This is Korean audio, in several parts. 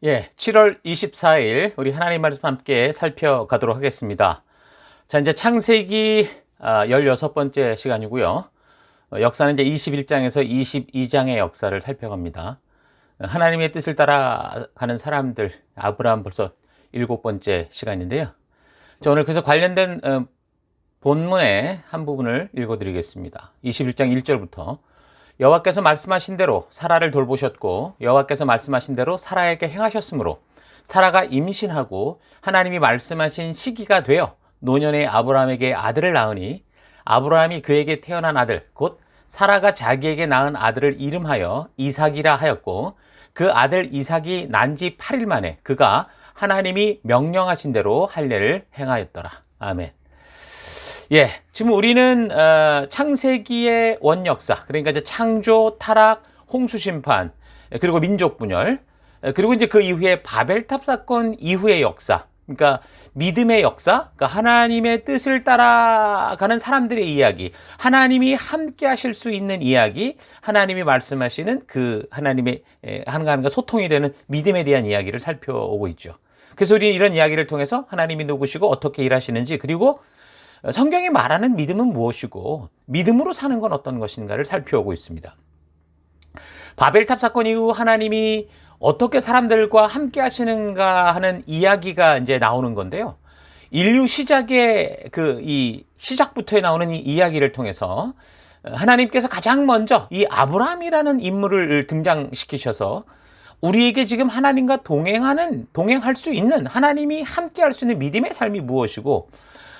예, 7월 24일 우리 하나님 말씀 함께 살펴가도록 하겠습니다. 자, 이제 창세기 16번째 시간이고요. 역사는 이제 21장에서 22장의 역사를 살펴갑니다. 하나님의 뜻을 따라가는 사람들, 아브라함 벌써 7번째 시간인데요. 자, 오늘 그래서 관련된 본문의 한 부분을 읽어드리겠습니다. 21장 1절부터 여호와께서 말씀하신 대로 사라를 돌보셨고 여호와께서 말씀하신 대로 사라에게 행하셨으므로 사라가 임신하고 하나님이 말씀하신 시기가 되어 노년의 아브라함에게 아들을 낳으니 아브라함이 그에게 태어난 아들 곧 사라가 자기에게 낳은 아들을 이름하여 이삭이라 하였고 그 아들 이삭이 난 지 8일 만에 그가 하나님이 명령하신 대로 할례를 행하였더라. 아멘. 예, 지금 우리는 창세기의 원역사, 그러니까 이제 창조, 타락, 홍수 심판, 그리고 민족 분열, 그리고 이제 그 이후에 바벨탑 사건 이후의 역사, 그러니까 믿음의 역사, 그러니까 하나님의 뜻을 따라가는 사람들의 이야기, 하나님이 함께 하실 수 있는 이야기, 하나님이 말씀하시는 그 하나님의 하나님과 소통이 되는 믿음에 대한 이야기를 살펴오고 있죠. 그래서 우리는 이런 이야기를 통해서 하나님이 누구시고 어떻게 일하시는지, 그리고 성경이 말하는 믿음은 무엇이고 믿음으로 사는 건 어떤 것인가를 살펴오고 있습니다. 바벨탑 사건 이후 하나님이 어떻게 사람들과 함께 하시는가 하는 이야기가 이제 나오는 건데요. 인류 시작의 이 시작부터에 나오는 이 이야기를 통해서 하나님께서 가장 먼저 이 아브라함이라는 인물을 등장시키셔서 우리에게 지금 하나님과 동행할 수 있는, 하나님이 함께 할 수 있는 믿음의 삶이 무엇이고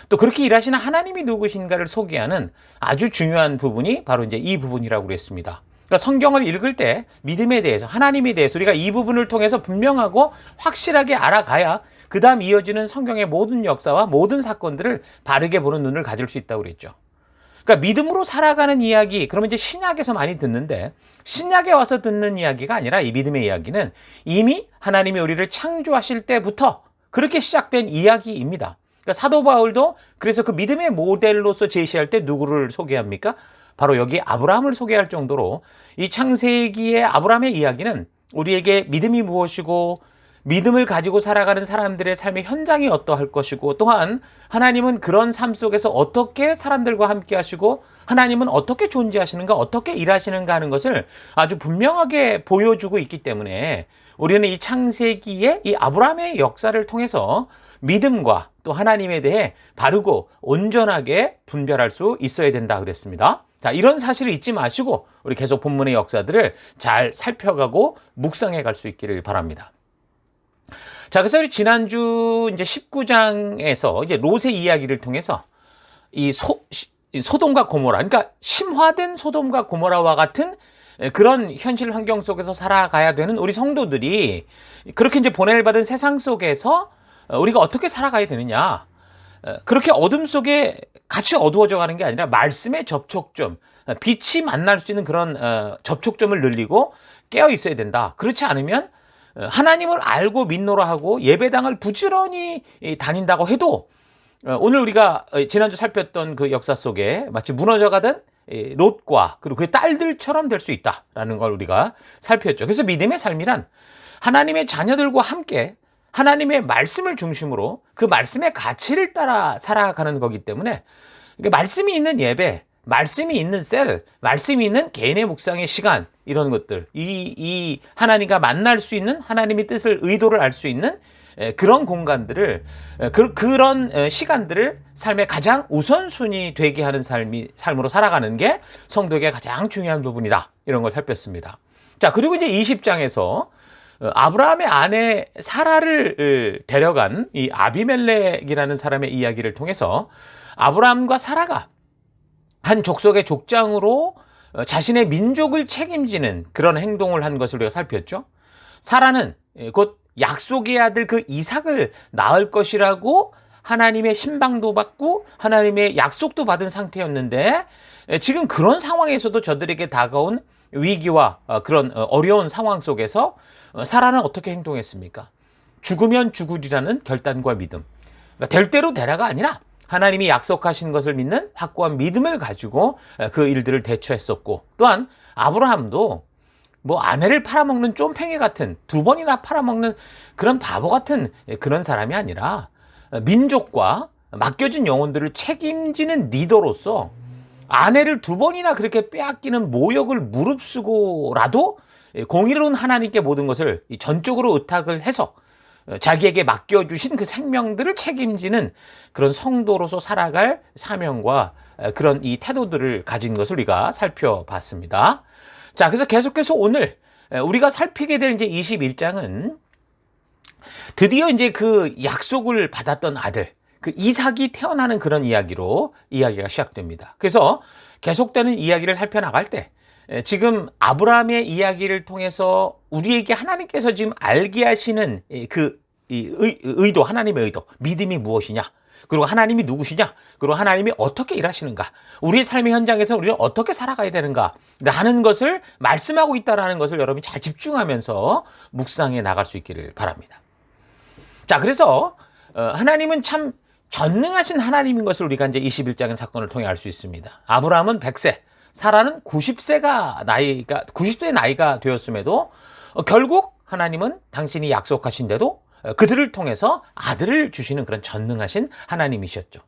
또 그렇게 일하시는 하나님이 누구신가를 소개하는 아주 중요한 부분이 바로 이제 이 부분이라고 그랬습니다. 그러니까 성경을 읽을 때 믿음에 대해서, 하나님에 대해서 우리가 이 부분을 통해서 분명하고 확실하게 알아가야 그 다음 이어지는 성경의 모든 역사와 모든 사건들을 바르게 보는 눈을 가질 수 있다고 그랬죠. 그러니까 믿음으로 살아가는 이야기, 그러면 이제 신약에서 많이 듣는데 신약에 와서 듣는 이야기가 아니라 이 믿음의 이야기는 이미 하나님이 우리를 창조하실 때부터 그렇게 시작된 이야기입니다. 그러니까 사도 바울도 그래서 그 믿음의 모델로서 제시할 때 누구를 소개합니까? 바로 여기 아브라함을 소개할 정도로 이 창세기의 아브라함의 이야기는 우리에게 믿음이 무엇이고 믿음을 가지고 살아가는 사람들의 삶의 현장이 어떠할 것이고 또한 하나님은 그런 삶 속에서 어떻게 사람들과 함께 하시고 하나님은 어떻게 존재하시는가, 어떻게 일하시는가 하는 것을 아주 분명하게 보여주고 있기 때문에 우리는 이 창세기의 이 아브라함의 역사를 통해서 믿음과 또 하나님에 대해 바르고 온전하게 분별할 수 있어야 된다 그랬습니다. 자, 이런 사실을 잊지 마시고 우리 계속 본문의 역사들을 잘 살펴가고 묵상해 갈 수 있기를 바랍니다. 자, 그래서 우리 지난주 이제 19장에서 이제 롯의 이야기를 통해서 이 소돔과 고모라, 그러니까 심화된 소돔과 고모라와 같은 그런 현실 환경 속에서 살아가야 되는 우리 성도들이 그렇게 이제 보냄을 받은 세상 속에서 우리가 어떻게 살아가야 되느냐. 그렇게 어둠 속에 같이 어두워져 가는 게 아니라 말씀의 접촉점, 빛이 만날 수 있는 그런 접촉점을 늘리고 깨어 있어야 된다. 그렇지 않으면 하나님을 알고 믿노라 하고 예배당을 부지런히 다닌다고 해도 오늘 우리가 지난주 살폈던 그 역사 속에 마치 무너져가던 롯과 그리고 그의 딸들처럼 될 수 있다라는 걸 우리가 살폈죠. 그래서 믿음의 삶이란 하나님의 자녀들과 함께 하나님의 말씀을 중심으로 그 말씀의 가치를 따라 살아가는 거기 때문에 말씀이 있는 예배, 말씀이 있는 셀, 말씀이 있는 개인의 묵상의 시간, 이런 것들, 이 하나님과 만날 수 있는, 하나님의 뜻을, 의도를 알 수 있는 그런 공간들을, 그런 시간들을 삶의 가장 우선순위 되게 하는 삶으로 살아가는 게 성도에게 가장 중요한 부분이다. 이런 걸 살폈습니다. 자, 그리고 이제 20장에서 아브라함의 아내 사라를 데려간 이 아비멜렉이라는 사람의 이야기를 통해서 아브라함과 사라가 한 족속의 족장으로 자신의 민족을 책임지는 그런 행동을 한 것을 우리가 살폈죠. 사라는 곧 약속의 아들 그 이삭을 낳을 것이라고 하나님의 신방도 받고 하나님의 약속도 받은 상태였는데 지금 그런 상황에서도 저들에게 다가온 위기와 그런 어려운 상황 속에서 사라는 어떻게 행동했습니까? 죽으면 죽으리라는 결단과 믿음. 그러니까 될 대로 되라가 아니라 하나님이 약속하신 것을 믿는 확고한 믿음을 가지고 그 일들을 대처했었고 또한 아브라함도 뭐 아내를 팔아먹는 쫌팽이 같은, 두 번이나 팔아먹는 그런 바보 같은 그런 사람이 아니라 민족과 맡겨진 영혼들을 책임지는 리더로서 아내를 두 번이나 그렇게 빼앗기는 모욕을 무릅쓰고라도 공의로운 하나님께 모든 것을 전적으로 의탁을 해서 자기에게 맡겨주신 그 생명들을 책임지는 그런 성도로서 살아갈 사명과 그런 이 태도들을 가진 것을 우리가 살펴봤습니다. 자, 그래서 계속해서 오늘 우리가 살피게 될 이제 21장은 드디어 이제 그 약속을 받았던 아들, 그 이삭이 태어나는 그런 이야기로 이야기가 시작됩니다. 그래서 계속되는 이야기를 살펴나갈 때 지금 아브라함의 이야기를 통해서 우리에게 하나님께서 지금 알게 하시는 그 의도, 하나님의 의도, 믿음이 무엇이냐, 그리고 하나님이 누구시냐, 그리고 하나님이 어떻게 일하시는가, 우리의 삶의 현장에서 우리는 어떻게 살아가야 되는가 하는 것을 말씀하고 있다는 것을 여러분이 잘 집중하면서 묵상해 나갈 수 있기를 바랍니다. 자, 그래서 하나님은 참 전능하신 하나님인 것을 우리가 이제 21장의 사건을 통해 알 수 있습니다. 아브라함은 100세, 사라는 90세 나이가 되었음에도 결국 하나님은 당신이 약속하신 대로 그들을 통해서 아들을 주시는 그런 전능하신 하나님이셨죠.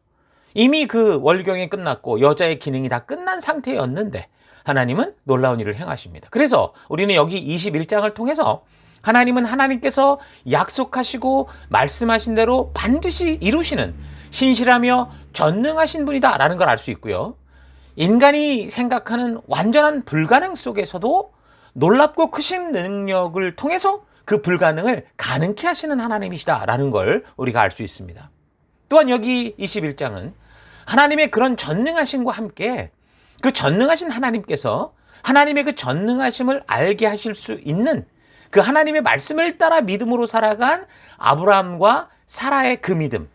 이미 그 월경이 끝났고 여자의 기능이 다 끝난 상태였는데 하나님은 놀라운 일을 행하십니다. 그래서 우리는 여기 21장을 통해서 하나님은 하나님께서 약속하시고 말씀하신 대로 반드시 이루시는 신실하며 전능하신 분이다라는 걸 알 수 있고요. 인간이 생각하는 완전한 불가능 속에서도 놀랍고 크신 능력을 통해서 그 불가능을 가능케 하시는 하나님이시다라는 걸 우리가 알 수 있습니다. 또한 여기 21장은 하나님의 그런 전능하심과 함께 그 전능하신 하나님께서 하나님의 그 전능하심을 알게 하실 수 있는 그 하나님의 말씀을 따라 믿음으로 살아간 아브라함과 사라의 그 믿음,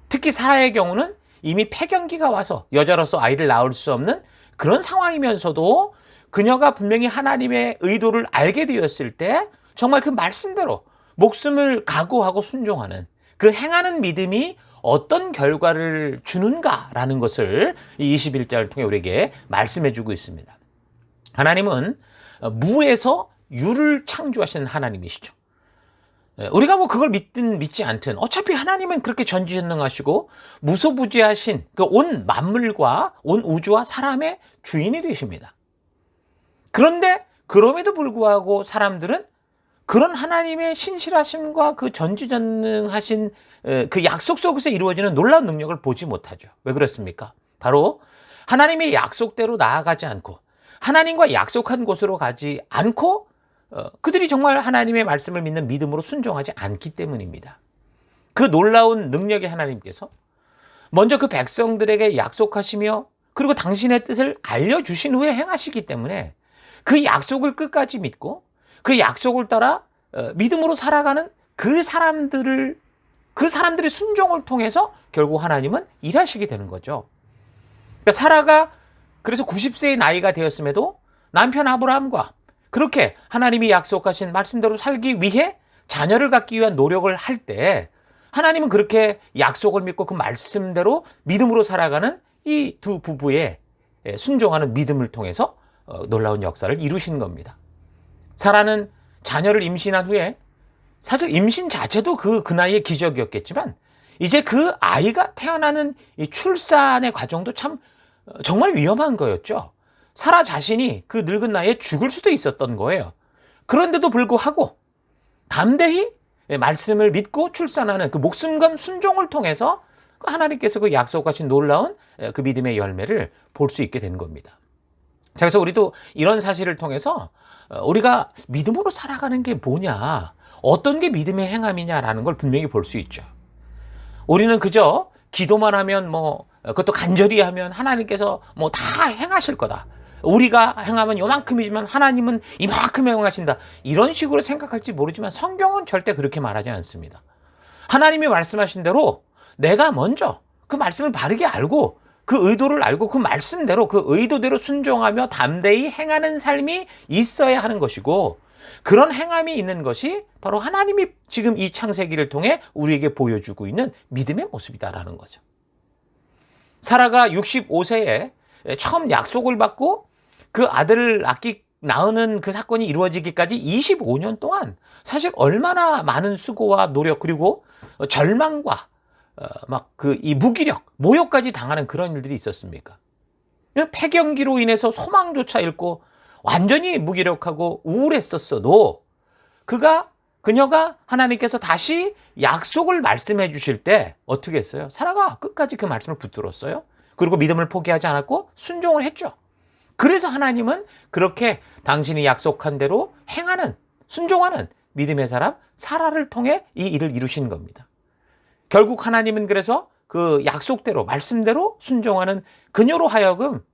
특히 사라의 경우는 이미 폐경기가 와서 여자로서 아이를 낳을 수 없는 그런 상황이면서도 그녀가 분명히 하나님의 의도를 알게 되었을 때 정말 그 말씀대로 목숨을 각오하고 순종하는 그 행하는 믿음이 어떤 결과를 주는가라는 것을 이 21장을 통해 우리에게 말씀해 주고 있습니다. 하나님은 무에서 유를 창조하시는 하나님이시죠. 우리가 뭐 그걸 믿든 믿지 않든 어차피 하나님은 그렇게 전지전능하시고 무소부지하신 그 온 만물과 온 우주와 사람의 주인이 되십니다. 그런데 그럼에도 불구하고 사람들은 그런 하나님의 신실하심과 그 전지전능하신 그 약속 속에서 이루어지는 놀라운 능력을 보지 못하죠. 왜 그렇습니까? 바로 하나님의 약속대로 나아가지 않고 하나님과 약속한 곳으로 가지 않고 그들이 정말 하나님의 말씀을 믿는 믿음으로 순종하지 않기 때문입니다. 그 놀라운 능력의 하나님께서 먼저 그 백성들에게 약속하시며 그리고 당신의 뜻을 알려주신 후에 행하시기 때문에 그 약속을 끝까지 믿고 그 약속을 따라 믿음으로 살아가는 그 사람들의 순종을 통해서 결국 하나님은 일하시게 되는 거죠. 그러니까 사라가 그래서 90세의 나이가 되었음에도 남편 아브라함과 그렇게 하나님이 약속하신 말씀대로 살기 위해 자녀를 갖기 위한 노력을 할 때 하나님은 그렇게 약속을 믿고 그 말씀대로 믿음으로 살아가는 이 두 부부의 순종하는 믿음을 통해서 놀라운 역사를 이루신 겁니다. 사라는 자녀를 임신한 후에 사실 임신 자체도 그 나이의 기적이었겠지만 이제 그 아이가 태어나는 이 출산의 과정도 참 정말 위험한 거였죠. 사라 자신이 그 늙은 나이에 죽을 수도 있었던 거예요. 그런데도 불구하고 담대히 말씀을 믿고 출산하는 그 목숨건 순종을 통해서 하나님께서 그 약속하신 놀라운 그 믿음의 열매를 볼 수 있게 된 겁니다. 자, 그래서 우리도 이런 사실을 통해서 우리가 믿음으로 살아가는 게 뭐냐, 어떤 게 믿음의 행함이냐라는 걸 분명히 볼 수 있죠. 우리는 그저 기도만 하면 그것도 간절히 하면 하나님께서 다 행하실 거다. 우리가 행하면 요만큼이지만 하나님은 이만큼 행하신다. 이런 식으로 생각할지 모르지만 성경은 절대 그렇게 말하지 않습니다. 하나님이 말씀하신 대로 내가 먼저 그 말씀을 바르게 알고 그 의도를 알고 그 말씀대로 그 의도대로 순종하며 담대히 행하는 삶이 있어야 하는 것이고 그런 행함이 있는 것이 바로 하나님이 지금 이 창세기를 통해 우리에게 보여주고 있는 믿음의 모습이다라는 거죠. 사라가 65세에 처음 약속을 받고 그 아들을 낳기 낳는 그 사건이 이루어지기까지 25년 동안 사실 얼마나 많은 수고와 노력 그리고 절망과 막 이 무기력, 모욕까지 당하는 그런 일들이 있었습니까? 폐경기로 인해서 소망조차 잃고 완전히 무기력하고 우울했었어도 그녀가 하나님께서 다시 약속을 말씀해 주실 때 어떻게 했어요? 사라가 끝까지 그 말씀을 붙들었어요. 그리고 믿음을 포기하지 않았고 순종을 했죠. 그래서 하나님은 그렇게 당신이 약속한 대로 행하는, 순종하는 믿음의 사람 사라를 통해 이 일을 이루신 겁니다. 결국 하나님은 그래서 그 약속대로, 말씀대로 순종하는 그녀로 하여금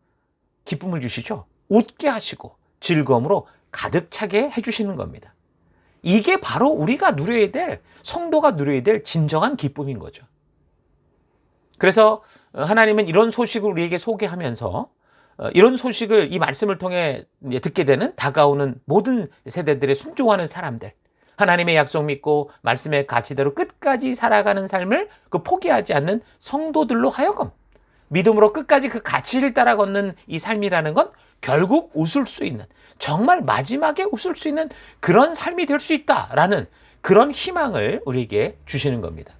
기쁨을 주시죠. 웃게 하시고 즐거움으로 가득 차게 해주시는 겁니다. 이게 바로 우리가 누려야 될, 성도가 누려야 될 진정한 기쁨인 거죠. 그래서 하나님은 이런 소식을 우리에게 소개하면서 이런 소식을 이 말씀을 통해 듣게 되는 다가오는 모든 세대들의 순종하는 사람들, 하나님의 약속 믿고 말씀의 가치대로 끝까지 살아가는 삶을 포기하지 않는 성도들로 하여금 믿음으로 끝까지 그 가치를 따라 걷는 이 삶이라는 건 결국 웃을 수 있는, 정말 마지막에 웃을 수 있는 그런 삶이 될 수 있다라는 그런 희망을 우리에게 주시는 겁니다.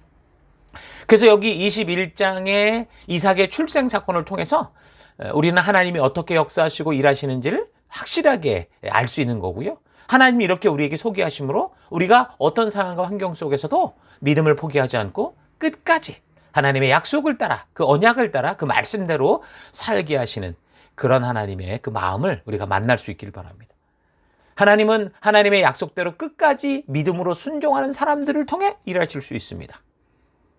그래서 여기 21장의 이삭의 출생 사건을 통해서 우리는 하나님이 어떻게 역사하시고 일하시는지를 확실하게 알 수 있는 거고요. 하나님이 이렇게 우리에게 소개하심으로 우리가 어떤 상황과 환경 속에서도 믿음을 포기하지 않고 끝까지 하나님의 약속을 따라, 그 언약을 따라 그 말씀대로 살게 하시는 그런 하나님의 그 마음을 우리가 만날 수 있길 바랍니다. 하나님은 하나님의 약속대로 끝까지 믿음으로 순종하는 사람들을 통해 일하실 수 있습니다.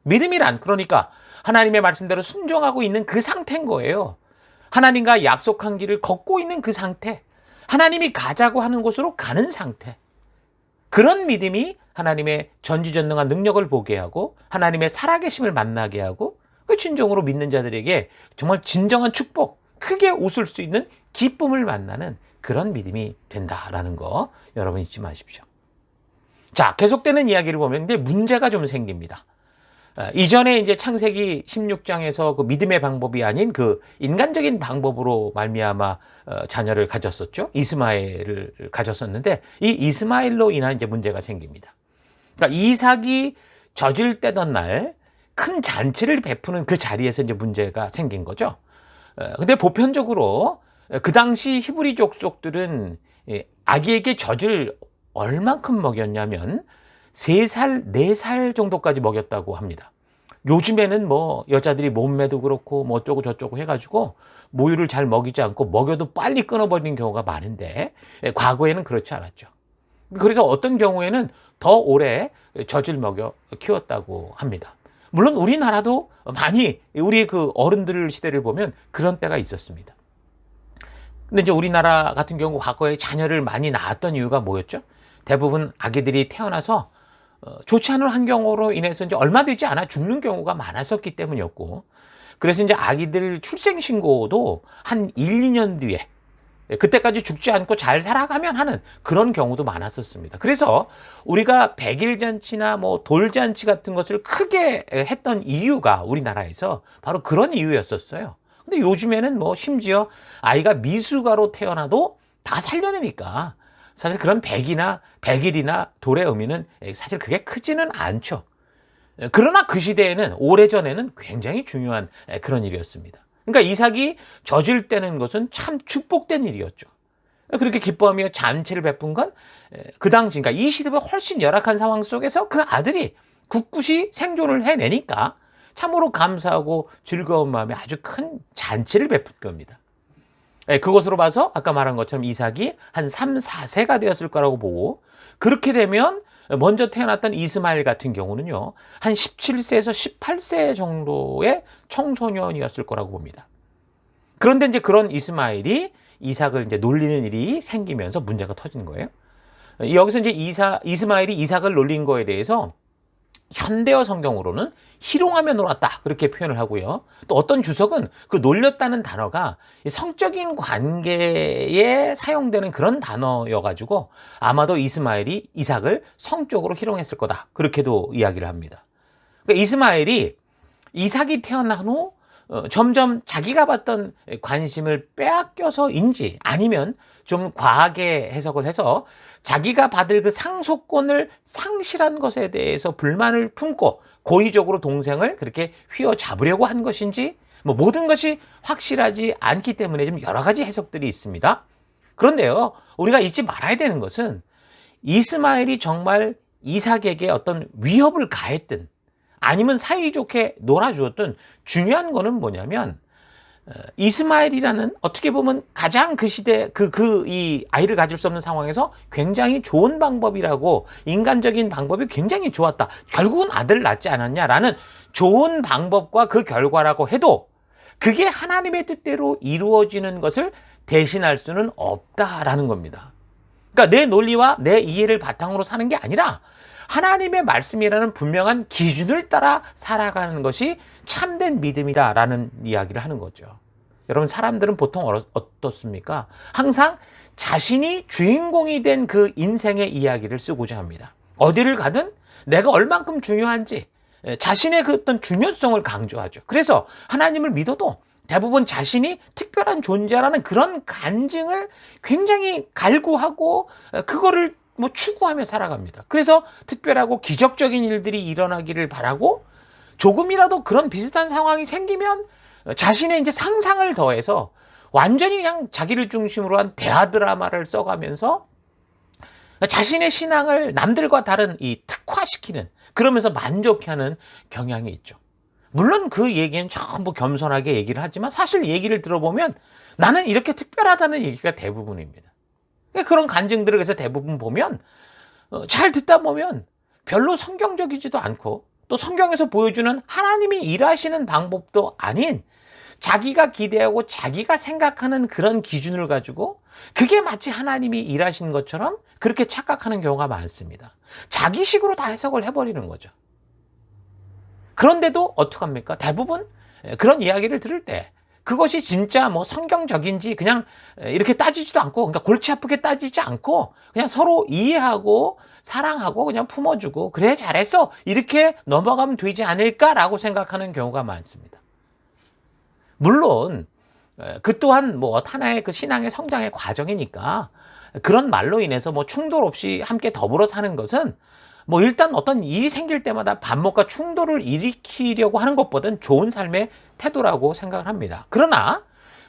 믿음이란 그러니까 하나님의 말씀대로 순종하고 있는 그 상태인 거예요. 하나님과 약속한 길을 걷고 있는 그 상태, 하나님이 가자고 하는 곳으로 가는 상태, 그런 믿음이 하나님의 전지전능한 능력을 보게 하고 하나님의 살아계심을 만나게 하고 그 진정으로 믿는 자들에게 정말 진정한 축복, 크게 웃을 수 있는 기쁨을 만나는 그런 믿음이 된다라는 거 여러분 잊지 마십시오. 자, 계속되는 이야기를 보면 근데 문제가 좀 생깁니다. 이전에 이제 창세기 16장에서 그 믿음의 방법이 아닌 그 인간적인 방법으로 말미암아 자녀를 가졌었죠. 이스마엘을 가졌었는데 이 이스마엘로 인한 이제 문제가 생깁니다. 그러니까 이삭이 젖을 떼던 날 큰 잔치를 베푸는 그 자리에서 이제 문제가 생긴 거죠. 근데 보편적으로 그 당시 히브리 족속들은 아기에게 젖을 얼만큼 먹였냐면 3살, 4살 정도까지 먹였다고 합니다. 요즘에는 뭐 여자들이 몸매도 그렇고 뭐 어쩌고 저쩌고 해가지고 모유를 잘 먹이지 않고 먹여도 빨리 끊어버리는 경우가 많은데 과거에는 그렇지 않았죠. 그래서 어떤 경우에는 더 오래 젖을 먹여 키웠다고 합니다. 물론 우리나라도 많이 우리 그 어른들 시대를 보면 그런 때가 있었습니다. 근데 이제 우리나라 같은 경우 과거에 자녀를 많이 낳았던 이유가 뭐였죠? 대부분 아기들이 태어나서 좋지 않은 환경으로 인해서 이제 얼마 되지 않아 죽는 경우가 많았었기 때문이었고, 그래서 이제 아기들 출생 신고도 한 1, 2년 뒤에 그때까지 죽지 않고 잘 살아가면 하는 그런 경우도 많았었습니다. 그래서 우리가 백일잔치나 뭐 돌잔치 같은 것을 크게 했던 이유가 우리나라에서 바로 그런 이유였었어요. 근데 요즘에는 뭐 심지어 아이가 미숙아로 태어나도 다 살려내니까 사실 그런 백일이나 돌의 의미는 사실 그게 크지는 않죠. 그러나 그 시대에는 오래전에는 굉장히 중요한 그런 일이었습니다. 그러니까 이삭이 젖을 떼는 것은 참 축복된 일이었죠. 그렇게 기뻐하며 잔치를 베푼 건 그 당시, 그러니까 이 시대보다 훨씬 열악한 상황 속에서 그 아들이 굳굳이 생존을 해내니까 참으로 감사하고 즐거운 마음에 아주 큰 잔치를 베푼 겁니다. 그것으로 봐서 아까 말한 것처럼 이삭이 한 3, 4세가 되었을 거라고 보고, 그렇게 되면 먼저 태어났던 이스마엘 같은 경우는요, 한 17세에서 18세 정도의 청소년이었을 거라고 봅니다. 그런데 이제 그런 이스마엘이 이삭을 이제 놀리는 일이 생기면서 문제가 터진 거예요. 여기서 이제 이스마엘이 이삭을 놀린 거에 대해서 현대어 성경으로는 희롱하며 놀았다 그렇게 표현을 하고요. 또 어떤 주석은 그 놀렸다는 단어가 성적인 관계에 사용되는 그런 단어여가지고 아마도 이스마엘이 이삭을 성적으로 희롱했을 거다 그렇게도 이야기를 합니다. 그러니까 이삭이 태어난 후 점점 자기가 받던 관심을 빼앗겨서인지 아니면 좀 과하게 해석을 해서 자기가 받을 그 상속권을 상실한 것에 대해서 불만을 품고 고의적으로 동생을 그렇게 휘어잡으려고 한 것인지 뭐 모든 것이 확실하지 않기 때문에 좀 여러 가지 해석들이 있습니다. 그런데요, 우리가 잊지 말아야 되는 것은 이스마엘이 정말 이삭에게 어떤 위협을 가했든 아니면 사이좋게 놀아주었든 중요한 거는 뭐냐면 이스마엘이라는 어떻게 보면 가장 그 시대 이 아이를 가질 수 없는 상황에서 굉장히 좋은 방법이라고, 인간적인 방법이 굉장히 좋았다, 결국은 아들을 낳지 않았냐라는 좋은 방법과 그 결과라고 해도 그게 하나님의 뜻대로 이루어지는 것을 대신할 수는 없다라는 겁니다. 그러니까 내 논리와 내 이해를 바탕으로 사는 게 아니라 하나님의 말씀이라는 분명한 기준을 따라 살아가는 것이 참된 믿음이다라는 이야기를 하는 거죠. 여러분, 사람들은 보통 어떻습니까? 항상 자신이 주인공이 된 그 인생의 이야기를 쓰고자 합니다. 어디를 가든 내가 얼만큼 중요한지 자신의 그 어떤 중요성을 강조하죠. 그래서 하나님을 믿어도 대부분 자신이 특별한 존재라는 그런 간증을 굉장히 갈구하고 그거를 뭐 추구하며 살아갑니다. 그래서 특별하고 기적적인 일들이 일어나기를 바라고 조금이라도 그런 비슷한 상황이 생기면 자신의 이제 상상을 더해서 완전히 그냥 자기를 중심으로 한 대하 드라마를 써가면서 자신의 신앙을 남들과 다른 이 특화시키는, 그러면서 만족해하는 경향이 있죠. 물론 그 얘기는 전부 겸손하게 얘기를 하지만 사실 얘기를 들어보면 나는 이렇게 특별하다는 얘기가 대부분입니다. 그런 간증들을 그래서 대부분 보면 잘 듣다 보면 별로 성경적이지도 않고 또 성경에서 보여주는 하나님이 일하시는 방법도 아닌 자기가 기대하고 자기가 생각하는 그런 기준을 가지고 그게 마치 하나님이 일하신 것처럼 그렇게 착각하는 경우가 많습니다. 자기식으로 다 해석을 해버리는 거죠. 그런데도 어떡합니까? 대부분 그런 이야기를 들을 때 그것이 진짜 뭐 성경적인지 그냥 이렇게 따지지도 않고, 그러니까 골치 아프게 따지지 않고 그냥 서로 이해하고 사랑하고 그냥 품어주고 그래 잘했어 이렇게 넘어가면 되지 않을까라고 생각하는 경우가 많습니다. 물론 그 또한 뭐 하나의 그 신앙의 성장의 과정이니까 그런 말로 인해서 뭐 충돌 없이 함께 더불어 사는 것은 뭐 일단 어떤 일이 생길 때마다 반목과 충돌을 일으키려고 하는 것보다는 좋은 삶의 태도라고 생각을 합니다. 그러나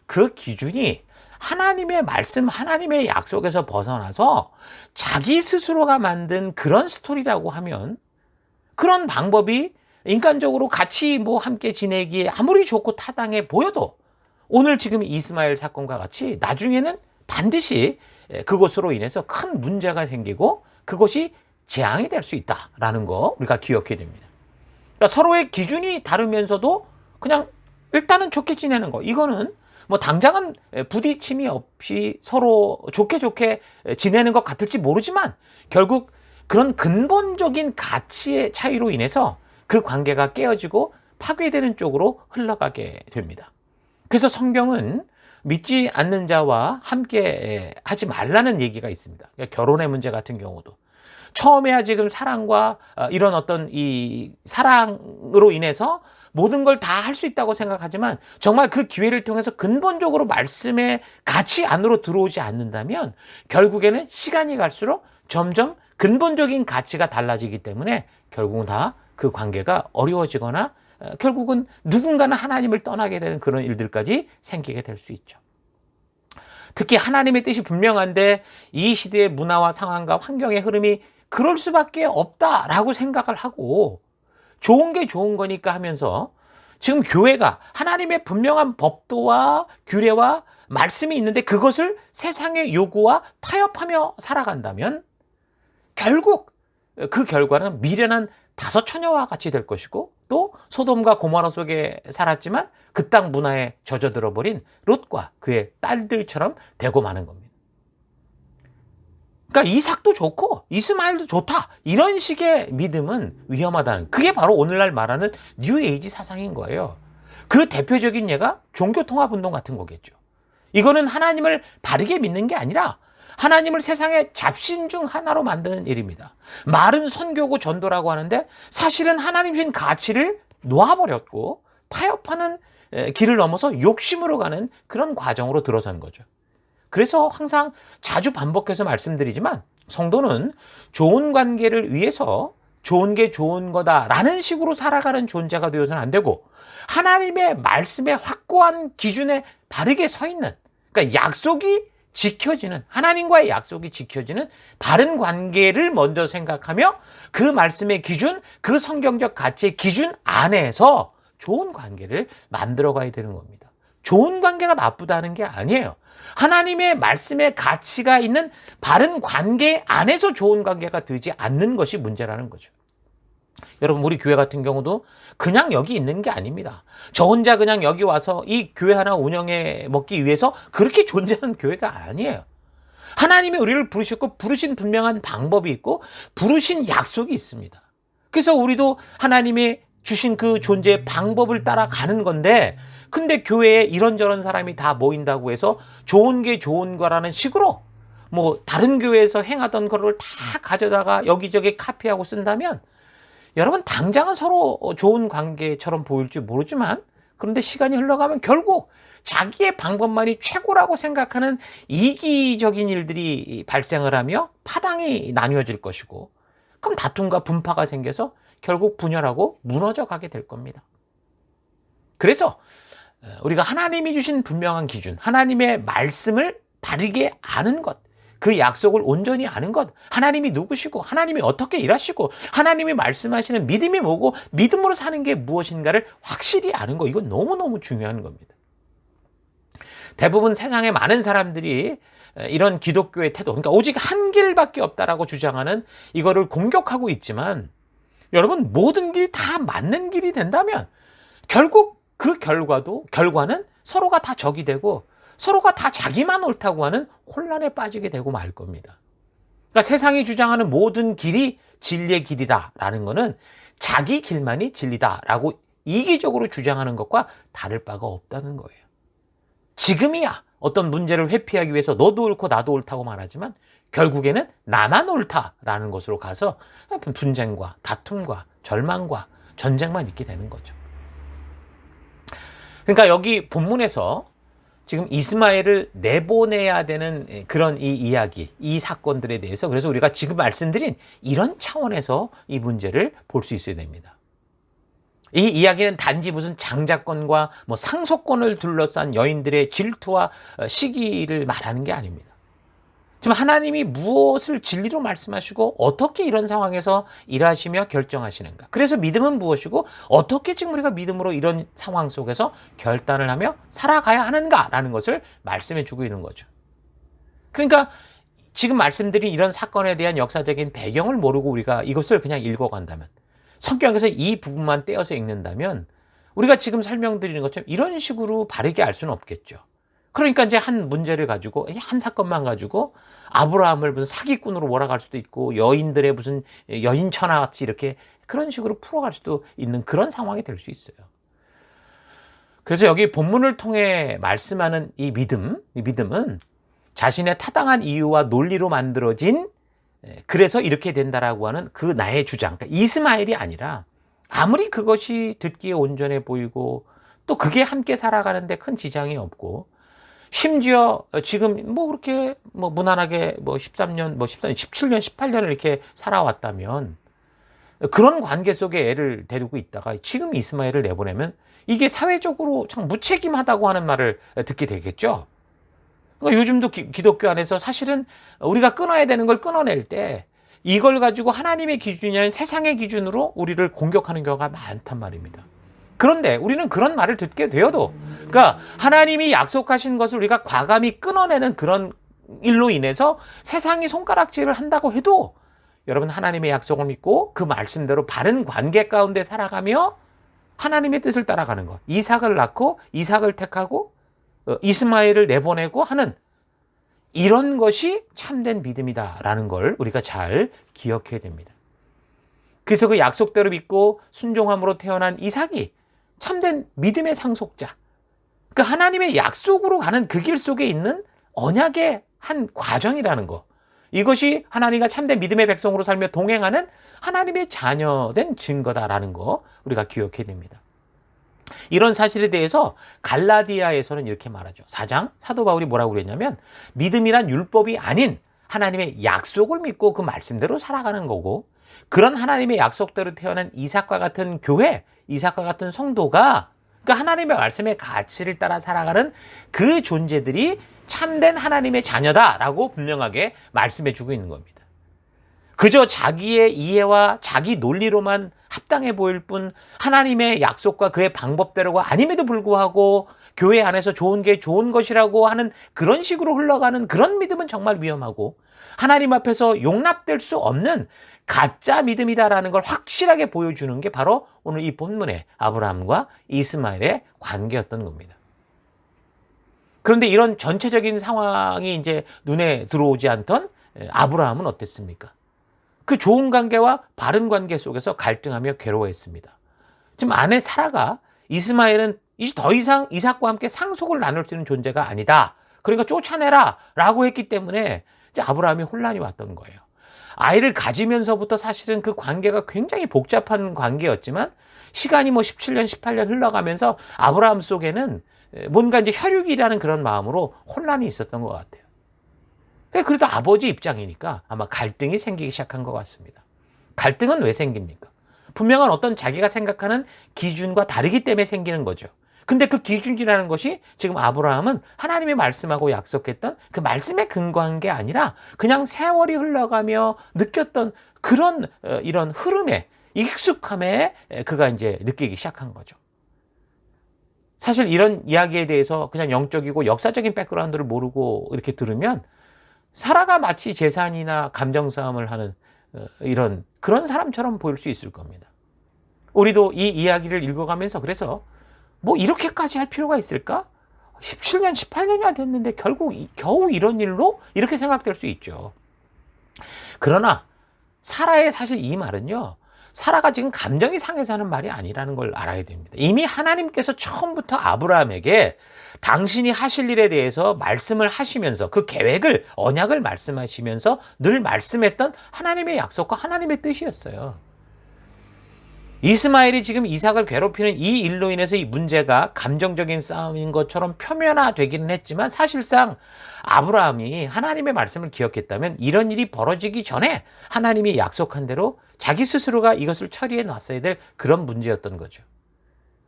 그 기준이 하나님의 말씀, 하나님의 약속에서 벗어나서 자기 스스로가 만든 그런 스토리라고 하면 그런 방법이 인간적으로 같이 뭐 함께 지내기에 아무리 좋고 타당해 보여도 오늘 지금 이스마엘 사건과 같이 나중에는 반드시 그것으로 인해서 큰 문제가 생기고 그것이 재앙이 될 수 있다라는 거 우리가 기억해야 됩니다. 그러니까 서로의 기준이 다르면서도 그냥 일단은 좋게 지내는 거, 이거는 뭐 당장은 부딪힘이 없이 서로 좋게 지내는 것 같을지 모르지만 결국 그런 근본적인 가치의 차이로 인해서 그 관계가 깨어지고 파괴되는 쪽으로 흘러가게 됩니다. 그래서 성경은 믿지 않는 자와 함께 하지 말라는 얘기가 있습니다. 그러니까 결혼의 문제 같은 경우도 처음에야 지금 사랑과 이런 어떤 이 사랑으로 인해서 모든 걸 다 할 수 있다고 생각하지만 정말 그 기회를 통해서 근본적으로 말씀의 가치 안으로 들어오지 않는다면 결국에는 시간이 갈수록 점점 근본적인 가치가 달라지기 때문에 결국은 다 그 관계가 어려워지거나 결국은 누군가는 하나님을 떠나게 되는 그런 일들까지 생기게 될 수 있죠. 특히 하나님의 뜻이 분명한데 이 시대의 문화와 상황과 환경의 흐름이 그럴 수밖에 없다라고 생각을 하고 좋은 게 좋은 거니까 하면서 지금 교회가 하나님의 분명한 법도와 규례와 말씀이 있는데 그것을 세상의 요구와 타협하며 살아간다면 결국 그 결과는 미련한 다섯 처녀와 같이 될 것이고 또 소돔과 고모라 속에 살았지만 그 땅 문화에 젖어들어 버린 롯과 그의 딸들처럼 되고 마는 겁니다. 그러니까 이삭도 좋고 이스마엘도 좋다, 이런 식의 믿음은 위험하다는, 그게 바로 오늘날 말하는 뉴에이지 사상인 거예요. 그 대표적인 예가 종교통합운동 같은 거겠죠. 이거는 하나님을 바르게 믿는 게 아니라 하나님을 세상의 잡신 중 하나로 만드는 일입니다. 말은 선교고 전도라고 하는데 사실은 하나님 주신 가치를 놓아버렸고 타협하는 길을 넘어서 욕심으로 가는 그런 과정으로 들어선 거죠. 그래서 항상 자주 반복해서 말씀드리지만 성도는 좋은 관계를 위해서 좋은 게 좋은 거다라는 식으로 살아가는 존재가 되어서는 안 되고 하나님의 말씀에 확고한 기준에 바르게 서 있는, 그러니까 약속이 지켜지는, 하나님과의 약속이 지켜지는 바른 관계를 먼저 생각하며 그 말씀의 기준, 그 성경적 가치의 기준 안에서 좋은 관계를 만들어 가야 되는 겁니다. 좋은 관계가 나쁘다는 게 아니에요. 하나님의 말씀의 가치가 있는 바른 관계 안에서 좋은 관계가 되지 않는 것이 문제라는 거죠. 여러분, 우리 교회 같은 경우도 그냥 여기 있는 게 아닙니다. 저 혼자 그냥 여기 와서 이 교회 하나 운영해 먹기 위해서 그렇게 존재하는 교회가 아니에요. 하나님이 우리를 부르셨고 부르신 분명한 방법이 있고 부르신 약속이 있습니다. 그래서 우리도 하나님의 주신 그 존재의 방법을 따라가는 건데, 근데 교회에 이런저런 사람이 다 모인다고 해서 좋은 게 좋은 거라는 식으로 뭐 다른 교회에서 행하던 거를 다 가져다가 여기저기 카피하고 쓴다면 여러분, 당장은 서로 좋은 관계처럼 보일지 모르지만 그런데 시간이 흘러가면 결국 자기의 방법만이 최고라고 생각하는 이기적인 일들이 발생을 하며 파당이 나뉘어질 것이고, 그럼 다툼과 분파가 생겨서 결국 분열하고 무너져 가게 될 겁니다. 그래서 우리가 하나님이 주신 분명한 기준, 하나님의 말씀을 바르게 아는 것, 그 약속을 온전히 아는 것, 하나님이 누구시고 하나님이 어떻게 일하시고 하나님이 말씀하시는 믿음이 뭐고 믿음으로 사는 게 무엇인가를 확실히 아는 것, 이건 너무너무 중요한 겁니다. 대부분 세상에 많은 사람들이 이런 기독교의 태도, 그러니까 오직 한 길밖에 없다라고 주장하는 이거를 공격하고 있지만, 여러분, 모든 길이 다 맞는 길이 된다면 결국 그 결과는 서로가 다 적이 되고 서로가 다 자기만 옳다고 하는 혼란에 빠지게 되고 말 겁니다. 그러니까 세상이 주장하는 모든 길이 진리의 길이다라는 것은 자기 길만이 진리다라고 이기적으로 주장하는 것과 다를 바가 없다는 거예요. 지금이야 어떤 문제를 회피하기 위해서 너도 옳고 나도 옳다고 말하지만 결국에는 나만 옳다라는 것으로 가서 분쟁과 다툼과 절망과 전쟁만 있게 되는 거죠. 그러니까 여기 본문에서 지금 이스마엘을 내보내야 되는 그런 이 이야기, 이 사건들에 대해서, 그래서 우리가 지금 말씀드린 이런 차원에서 이 문제를 볼 수 있어야 됩니다. 이 이야기는 단지 무슨 장자권과 뭐 상속권을 둘러싼 여인들의 질투와 시기를 말하는 게 아닙니다. 지금 하나님이 무엇을 진리로 말씀하시고 어떻게 이런 상황에서 일하시며 결정하시는가. 그래서 믿음은 무엇이고 어떻게 지금 우리가 믿음으로 이런 상황 속에서 결단을 하며 살아가야 하는가라는 것을 말씀해 주고 있는 거죠. 그러니까 지금 말씀드린 이런 사건에 대한 역사적인 배경을 모르고 우리가 이것을 그냥 읽어간다면, 성경에서 이 부분만 떼어서 읽는다면 우리가 지금 설명드리는 것처럼 이런 식으로 바르게 알 수는 없겠죠. 그러니까 이제 한 문제를 가지고, 한 사건만 가지고 아브라함을 무슨 사기꾼으로 몰아갈 수도 있고 여인들의 무슨 여인천하같이 이렇게 그런 식으로 풀어갈 수도 있는 그런 상황이 될 수 있어요. 그래서 여기 본문을 통해 말씀하는 이 믿음은 자신의 타당한 이유와 논리로 만들어진, 그래서 이렇게 된다라고 하는 그 나의 주장, 그러니까 이스마엘이 아니라 아무리 그것이 듣기에 온전해 보이고 또 그게 함께 살아가는데 큰 지장이 없고, 심지어 지금 뭐 그렇게 뭐 무난하게 뭐 13년, 17년, 18년을 이렇게 살아왔다면 그런 관계 속에 애를 데리고 있다가 지금 이스마엘을 내보내면 이게 사회적으로 참 무책임하다고 하는 말을 듣게 되겠죠. 그러니까 요즘도 기독교 안에서 사실은 우리가 끊어야 되는 걸 끊어낼 때 이걸 가지고 하나님의 기준이 아닌 세상의 기준으로 우리를 공격하는 경우가 많단 말입니다. 그런데 우리는 그런 말을 듣게 되어도, 그러니까 하나님이 약속하신 것을 우리가 과감히 끊어내는 그런 일로 인해서 세상이 손가락질을 한다고 해도, 여러분, 하나님의 약속을 믿고 그 말씀대로 바른 관계 가운데 살아가며 하나님의 뜻을 따라가는 것, 이삭을 낳고 이삭을 택하고 이스마엘을 내보내고 하는 이런 것이 참된 믿음이다라는 걸 우리가 잘 기억해야 됩니다. 그래서 그 약속대로 믿고 순종함으로 태어난 이삭이 참된 믿음의 상속자, 그 하나님의 약속으로 가는 그 길 속에 있는 언약의 한 과정이라는 거, 이것이 하나님과 참된 믿음의 백성으로 살며 동행하는 하나님의 자녀된 증거다라는 거 우리가 기억해야 됩니다. 이런 사실에 대해서 갈라디아에서는 이렇게 말하죠. 4장 사도 바울이 뭐라고 그랬냐면 믿음이란 율법이 아닌 하나님의 약속을 믿고 그 말씀대로 살아가는 거고, 그런 하나님의 약속대로 태어난 이삭과 같은 교회, 이삭과 같은 성도가 그 하나님의 말씀의 가치를 따라 살아가는 그 존재들이 참된 하나님의 자녀다라고 분명하게 말씀해 주고 있는 겁니다. 그저 자기의 이해와 자기 논리로만 합당해 보일 뿐 하나님의 약속과 그의 방법대로가 아님에도 불구하고 교회 안에서 좋은 게 좋은 것이라고 하는 그런 식으로 흘러가는 그런 믿음은 정말 위험하고, 하나님 앞에서 용납될 수 없는 가짜 믿음이다라는 걸 확실하게 보여주는 게 바로 오늘 이 본문의 아브라함과 이스마엘의 관계였던 겁니다. 그런데 이런 전체적인 상황이 이제 눈에 들어오지 않던 아브라함은 어땠습니까? 그 좋은 관계와 바른 관계 속에서 갈등하며 괴로워했습니다. 지금 아내 사라가 이스마엘은 이제 더 이상 이삭과 함께 상속을 나눌 수 있는 존재가 아니다, 그러니까 쫓아내라 라고 했기 때문에 이제 아브라함이 혼란이 왔던 거예요. 아이를 가지면서부터 사실은 그 관계가 굉장히 복잡한 관계였지만 시간이 17년, 18년 흘러가면서 아브라함 속에는 뭔가 이제 혈육이라는 그런 마음으로 혼란이 있었던 것 같아요. 그래도 아버지 입장이니까 아마 갈등이 생기기 시작한 것 같습니다. 갈등은 왜 생깁니까? 분명한 어떤 자기가 생각하는 기준과 다르기 때문에 생기는 거죠. 근데 그 기준이라는 것이 지금 아브라함은 하나님의 말씀하고 약속했던 그 말씀에 근거한 게 아니라 그냥 세월이 흘러가며 느꼈던 그런 이런 흐름에, 익숙함에 그가 이제 느끼기 시작한 거죠. 사실 이런 이야기에 대해서 그냥 영적이고 역사적인 백그라운드를 모르고 이렇게 들으면 사라가 마치 재산이나 감정 싸움을 하는 이런 그런 사람처럼 보일 수 있을 겁니다. 우리도 이 이야기를 읽어가면서 그래서 뭐 이렇게까지 할 필요가 있을까? 17년, 18년이나 됐는데 결국 겨우 이런 일로? 이렇게 생각될 수 있죠. 그러나 사라의 사실 이 말은요, 사라가 지금 감정이 상해서 하는 말이 아니라는 걸 알아야 됩니다. 이미 하나님께서 처음부터 아브라함에게 당신이 하실 일에 대해서 말씀을 하시면서 그 계획을, 언약을 말씀하시면서 늘 말씀했던 하나님의 약속과 하나님의 뜻이었어요. 이스마엘이 지금 이삭을 괴롭히는 이 일로 인해서 이 문제가 감정적인 싸움인 것처럼 표면화되기는 했지만 사실상 아브라함이 하나님의 말씀을 기억했다면 이런 일이 벌어지기 전에 하나님이 약속한 대로 자기 스스로가 이것을 처리해 놨어야 될 그런 문제였던 거죠.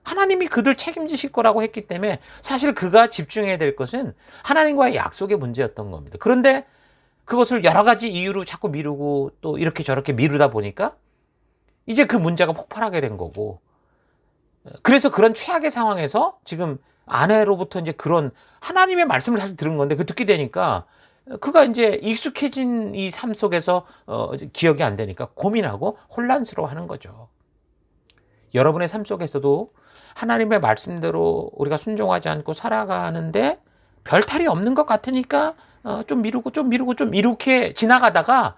하나님이 그들 책임지실 거라고 했기 때문에 사실 그가 집중해야 될 것은 하나님과의 약속의 문제였던 겁니다. 그런데 그것을 여러 가지 이유로 자꾸 미루고 또 이렇게 저렇게 미루다 보니까 이제 그 문제가 폭발하게 된 거고, 그래서 그런 최악의 상황에서 지금 아내로부터 이제 그런 하나님의 말씀을 사실 들은 건데 그 듣게 되니까 그가 이제 익숙해진 이 삶 속에서 기억이 안 되니까 고민하고 혼란스러워하는 거죠. 여러분의 삶 속에서도 하나님의 말씀대로 우리가 순종하지 않고 살아가는데 별탈이 없는 것 같으니까 좀 미루고 이렇게 지나가다가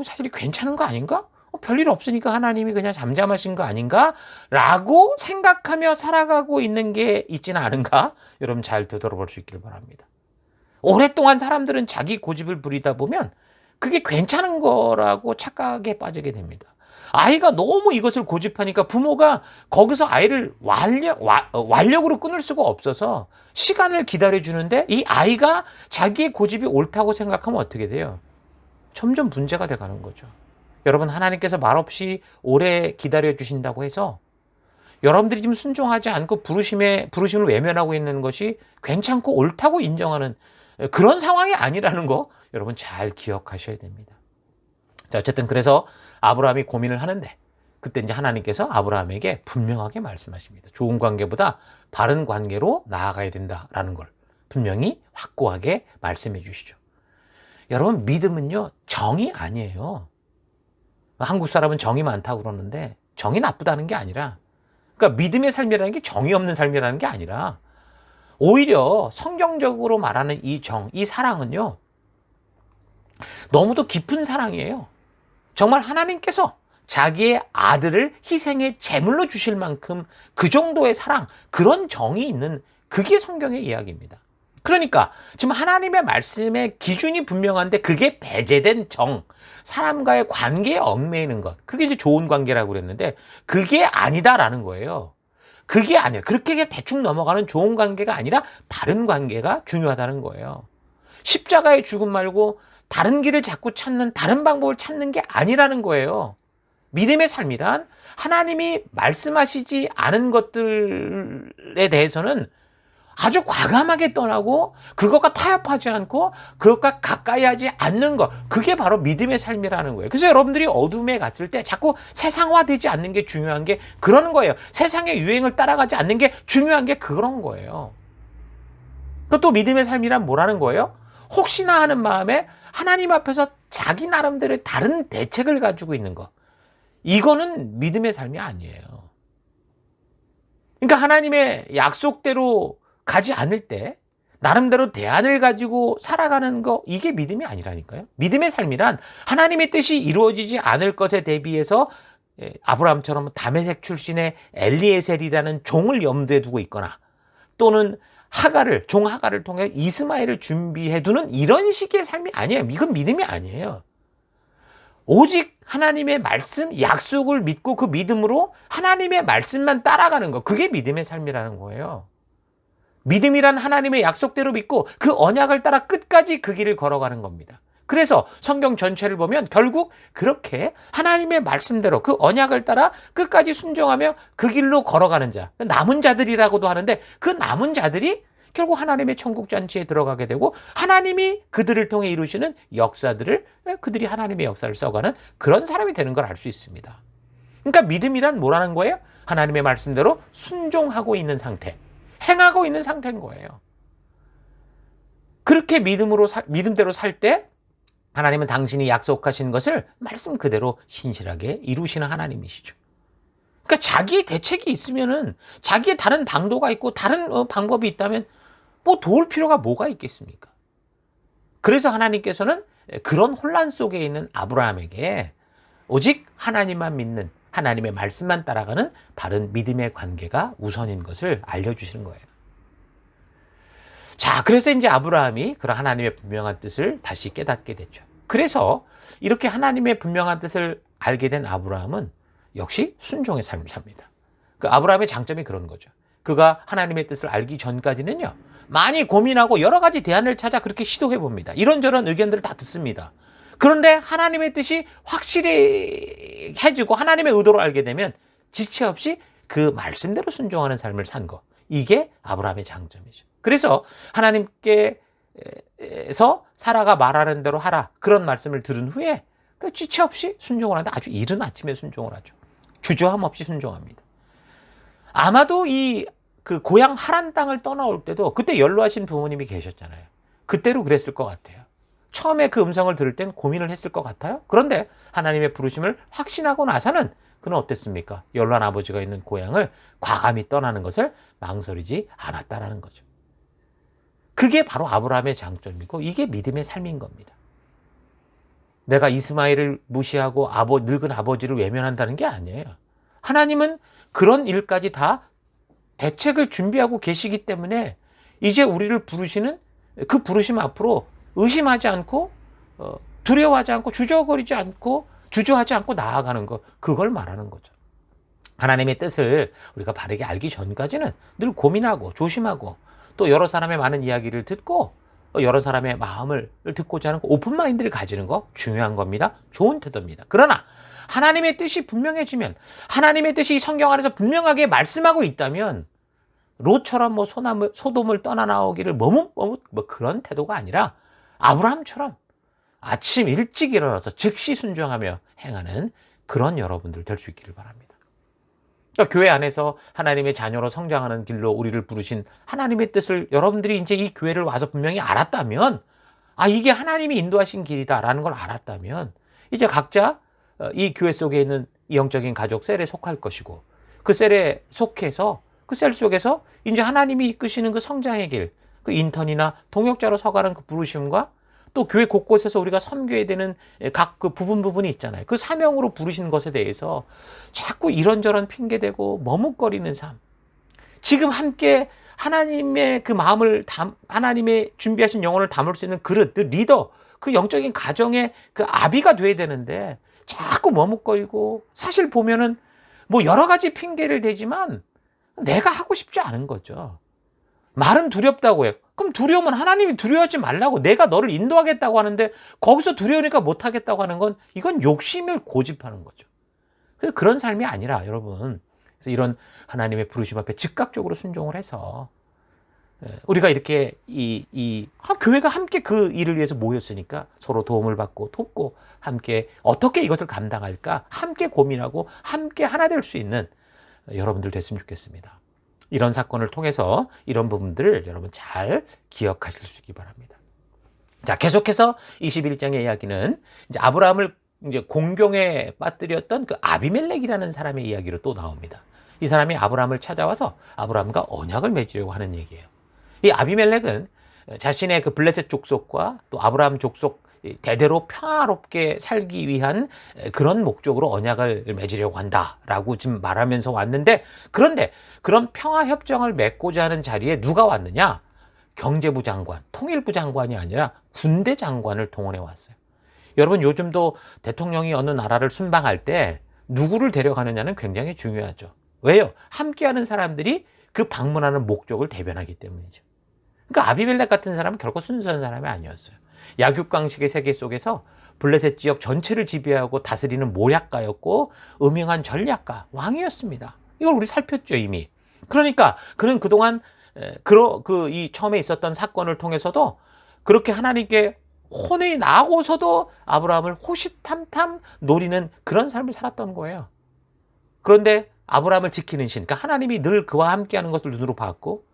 사실 괜찮은 거 아닌가? 별일 없으니까 하나님이 그냥 잠잠하신 거 아닌가? 라고 생각하며 살아가고 있는 게 있지는 않은가? 여러분 잘 되돌아볼 수 있기를 바랍니다. 오랫동안 사람들은 자기 고집을 부리다 보면 그게 괜찮은 거라고 착각에 빠지게 됩니다. 아이가 너무 이것을 고집하니까 부모가 거기서 아이를 완력으로 끊을 수가 없어서 시간을 기다려주는데 이 아이가 자기의 고집이 옳다고 생각하면 어떻게 돼요? 점점 문제가 돼가는 거죠. 여러분, 하나님께서 말없이 오래 기다려주신다고 해서 여러분들이 지금 순종하지 않고 부르심을 외면하고 있는 것이 괜찮고 옳다고 인정하는 그런 상황이 아니라는 거 여러분 잘 기억하셔야 됩니다. 자, 어쨌든 그래서 아브라함이 고민을 하는데 그때 이제 하나님께서 아브라함에게 분명하게 말씀하십니다. 좋은 관계보다 바른 관계로 나아가야 된다라는 걸 분명히 확고하게 말씀해 주시죠. 여러분, 믿음은요, 정이 아니에요. 한국 사람은 정이 많다고 그러는데 정이 나쁘다는 게 아니라, 그러니까 믿음의 삶이라는 게 정이 없는 삶이라는 게 아니라 오히려 성경적으로 말하는 이 정, 이 사랑은요, 너무도 깊은 사랑이에요. 정말 하나님께서 자기의 아들을 희생의 제물로 주실 만큼 그 정도의 사랑, 그런 정이 있는, 그게 성경의 이야기입니다. 그러니까 지금 하나님의 말씀의 기준이 분명한데 그게 배제된 정, 사람과의 관계에 얽매이는 것, 그게 이제 좋은 관계라고 그랬는데 그게 아니다라는 거예요. 그게 아니라 그렇게 그냥 대충 넘어가는 좋은 관계가 아니라 바른 관계가 중요하다는 거예요. 십자가의 죽음 말고 다른 길을 자꾸 찾는 다른 방법을 찾는 게 아니라는 거예요. 믿음의 삶이란 하나님이 말씀하시지 않은 것들에 대해서는 아주 과감하게 떠나고 그것과 타협하지 않고 그것과 가까이 하지 않는 것, 그게 바로 믿음의 삶이라는 거예요. 그래서 여러분들이 어둠에 갔을 때 자꾸 세상화되지 않는 게 중요한 게 그런 거예요. 세상의 유행을 따라가지 않는 게 중요한 게 그런 거예요. 또 믿음의 삶이란 뭐라는 거예요? 혹시나 하는 마음에 하나님 앞에서 자기 나름대로의 다른 대책을 가지고 있는 것, 이거는 믿음의 삶이 아니에요. 그러니까 하나님의 약속대로 가지 않을 때 나름대로 대안을 가지고 살아가는 거, 이게 믿음이 아니라니까요. 믿음의 삶이란 하나님의 뜻이 이루어지지 않을 것에 대비해서 아브라함처럼 다메섹 출신의 엘리에셀이라는 종을 염두에 두고 있거나 또는 종 하갈을 통해 이스마엘을 준비해두는 이런 식의 삶이 아니에요. 이건 믿음이 아니에요. 오직 하나님의 말씀, 약속을 믿고 그 믿음으로 하나님의 말씀만 따라가는 거, 그게 믿음의 삶이라는 거예요. 믿음이란 하나님의 약속대로 믿고 그 언약을 따라 끝까지 그 길을 걸어가는 겁니다. 그래서 성경 전체를 보면 결국 그렇게 하나님의 말씀대로 그 언약을 따라 끝까지 순종하며 그 길로 걸어가는 자, 남은 자들이라고도 하는데 그 남은 자들이 결국 하나님의 천국 잔치에 들어가게 되고 하나님이 그들을 통해 이루시는 역사들을 그들이 하나님의 역사를 써가는 그런 사람이 되는 걸 알 수 있습니다. 그러니까 믿음이란 뭐라는 거예요? 하나님의 말씀대로 순종하고 있는 상태, 행하고 있는 상태인 거예요. 그렇게 믿음대로 살 때 하나님은 당신이 약속하신 것을 말씀 그대로 신실하게 이루시는 하나님이시죠. 그러니까 자기의 대책이 있으면은 자기의 다른 방도가 있고 다른 방법이 있다면 뭐 도울 필요가 뭐가 있겠습니까? 그래서 하나님께서는 그런 혼란 속에 있는 아브라함에게 오직 하나님만 믿는, 하나님의 말씀만 따라가는 바른 믿음의 관계가 우선인 것을 알려주시는 거예요. 자, 그래서 이제 아브라함이 그런 하나님의 분명한 뜻을 다시 깨닫게 됐죠. 그래서 이렇게 하나님의 분명한 뜻을 알게 된 아브라함은 역시 순종의 삶을 삽니다. 그 아브라함의 장점이 그런 거죠. 그가 하나님의 뜻을 알기 전까지는요, 많이 고민하고 여러 가지 대안을 찾아 그렇게 시도해 봅니다. 이런저런 의견들을 다 듣습니다. 그런데 하나님의 뜻이 확실해지고 하나님의 의도를 알게 되면 지체 없이 그 말씀대로 순종하는 삶을 산 거, 이게 아브라함의 장점이죠. 그래서 하나님께서 사라가 말하는 대로 하라, 그런 말씀을 들은 후에 그 지체 없이 순종을 하는데 아주 이른 아침에 순종을 하죠. 주저함 없이 순종합니다. 아마도 그 고향 하란 땅을 떠나올 때도 그때 연로하신 부모님이 계셨잖아요. 그때로 그랬을 것 같아요. 처음에 그 음성을 들을 땐 고민을 했을 것 같아요. 그런데 하나님의 부르심을 확신하고 나서는 그는 어땠습니까? 연로한 아버지가 있는 고향을 과감히 떠나는 것을 망설이지 않았다라는 거죠. 그게 바로 아브라함의 장점이고 이게 믿음의 삶인 겁니다. 내가 이스마엘을 무시하고 늙은 아버지를 외면한다는 게 아니에요. 하나님은 그런 일까지 다 대책을 준비하고 계시기 때문에 이제 우리를 부르시는 그 부르심 앞으로 의심하지 않고 두려워하지 않고 주저거리지 않고 주저하지 않고 나아가는 것, 그걸 말하는 거죠. 하나님의 뜻을 우리가 바르게 알기 전까지는 늘 고민하고 조심하고 또 여러 사람의 많은 이야기를 듣고 여러 사람의 마음을 듣고자 하는 오픈 마인드를 가지는 거 중요한 겁니다. 좋은 태도입니다. 그러나 하나님의 뜻이 분명해지면, 하나님의 뜻이 성경 안에서 분명하게 말씀하고 있다면 롯처럼 소돔을 떠나 나오기를 머뭇머뭇 그런 태도가 아니라 아브라함처럼 아침 일찍 일어나서 즉시 순종하며 행하는 그런 여러분들 될 수 있기를 바랍니다. 그러니까 교회 안에서 하나님의 자녀로 성장하는 길로 우리를 부르신 하나님의 뜻을 여러분들이 이제 이 교회를 와서 분명히 알았다면, 이게 하나님이 인도하신 길이다라는 걸 알았다면 이제 각자 이 교회 속에 있는 이 영적인 가족 셀에 속할 것이고, 그 셀에 속해서 그 셀 속에서 이제 하나님이 이끄시는 그 성장의 길, 그 인턴이나 동역자로 서가는 그 부르심과 또 교회 곳곳에서 우리가 섬겨야 되는 각 그 부분이 있잖아요. 그 사명으로 부르신 것에 대해서 자꾸 이런저런 핑계대고 머뭇거리는 삶. 지금 함께 하나님의 그 마음을 하나님의 준비하신 영혼을 담을 수 있는 그릇, 그 리더, 그 영적인 가정의 그 아비가 돼야 되는데 자꾸 머뭇거리고, 사실 보면은 뭐 여러 가지 핑계를 대지만 내가 하고 싶지 않은 거죠. 말은 두렵다고 해요. 그럼 두려우면 하나님이 두려워하지 말라고, 내가 너를 인도하겠다고 하는데 거기서 두려우니까 못하겠다고 하는 건 이건 욕심을 고집하는 거죠. 그런 삶이 아니라 여러분, 그래서 이런 하나님의 부르심 앞에 즉각적으로 순종을 해서 우리가 이렇게 교회가 함께 그 일을 위해서 모였으니까 서로 도움을 받고 돕고 함께 어떻게 이것을 감당할까 함께 고민하고 함께 하나 될 수 있는 여러분들 됐으면 좋겠습니다. 이런 사건을 통해서 이런 부분들을 여러분 잘 기억하실 수 있기 바랍니다. 자, 계속해서 21장의 이야기는 이제 아브라함을 이제 공경에 빠뜨렸던 그 아비멜렉이라는 사람의 이야기로 또 나옵니다. 이 사람이 아브라함을 찾아와서 아브라함과 언약을 맺으려고 하는 얘기예요. 이 아비멜렉은 자신의 그 블레셋 족속과 또 아브라함 족속 대대로 평화롭게 살기 위한 그런 목적으로 언약을 맺으려고 한다라고 지금 말하면서 왔는데, 그런데 그런 평화협정을 맺고자 하는 자리에 누가 왔느냐? 경제부 장관, 통일부 장관이 아니라 군대 장관을 동원해 왔어요. 여러분, 요즘도 대통령이 어느 나라를 순방할 때 누구를 데려가느냐는 굉장히 중요하죠. 왜요? 함께하는 사람들이 그 방문하는 목적을 대변하기 때문이죠. 그러니까 아비멜렉 같은 사람은 결코 순수한 사람이 아니었어요. 약육강식의 세계 속에서 블레셋 지역 전체를 지배하고 다스리는 모략가였고 음흉한 전략가, 왕이었습니다. 이걸 우리 살폈죠, 이미. 그러니까 그는 그동안 이 처음에 있었던 사건을 통해서도 그렇게 하나님께 혼이 나고서도 아브라함을 호시탐탐 노리는 그런 삶을 살았던 거예요. 그런데 아브라함을 지키는 신, 그러니까 하나님이 늘 그와 함께하는 것을 눈으로 봤고,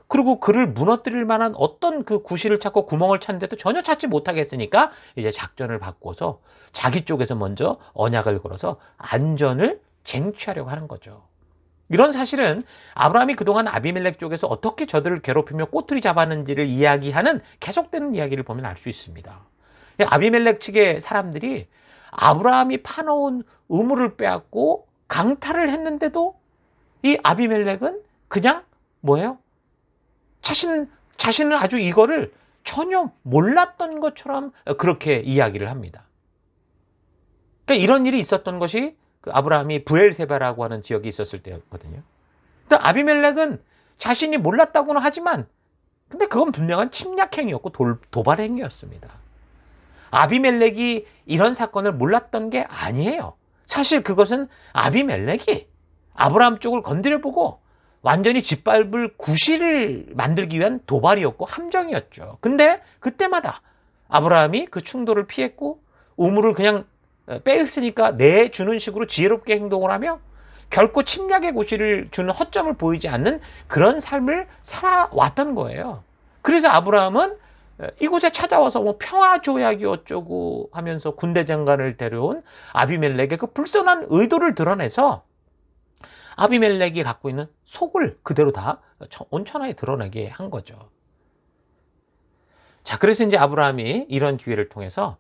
그리고 그를 무너뜨릴 만한 어떤 그 구실을 찾고 구멍을 찾는데도 전혀 찾지 못하겠으니까 이제 작전을 바꿔서 자기 쪽에서 먼저 언약을 걸어서 안전을 쟁취하려고 하는 거죠. 이런 사실은 아브라함이 그동안 아비멜렉 쪽에서 어떻게 저들을 괴롭히며 꼬투리 잡았는지를 이야기하는 계속되는 이야기를 보면 알 수 있습니다. 아비멜렉 측의 사람들이 아브라함이 파놓은 우물을 빼앗고 강탈을 했는데도 이 아비멜렉은 그냥 뭐예요? 자신은 아주 이거를 전혀 몰랐던 것처럼 그렇게 이야기를 합니다. 그러니까 이런 일이 있었던 것이 그 아브라함이 브엘세바라고 하는 지역이 있었을 때였거든요. 근데 아비멜렉은 자신이 몰랐다고는 하지만 근데 그건 분명한 침략행위였고 도발행위였습니다. 아비멜렉이 이런 사건을 몰랐던 게 아니에요. 사실 그것은 아비멜렉이 아브라함 쪽을 건드려보고 완전히 짓밟을 구실을 만들기 위한 도발이었고 함정이었죠. 근데 그때마다 아브라함이 그 충돌을 피했고 우물을 그냥 빼앗으니까 내주는 식으로 지혜롭게 행동을 하며 결코 침략의 구실을 주는 허점을 보이지 않는 그런 삶을 살아왔던 거예요. 그래서 아브라함은 이곳에 찾아와서 뭐 평화조약이 어쩌고 하면서 군대 장관을 데려온 아비멜렉의 그 불순한 의도를 드러내서 아비멜렉이 갖고 있는 속을 그대로 다 온천하에 드러나게 한 거죠. 자, 그래서 이제 아브라함이 이런 기회를 통해서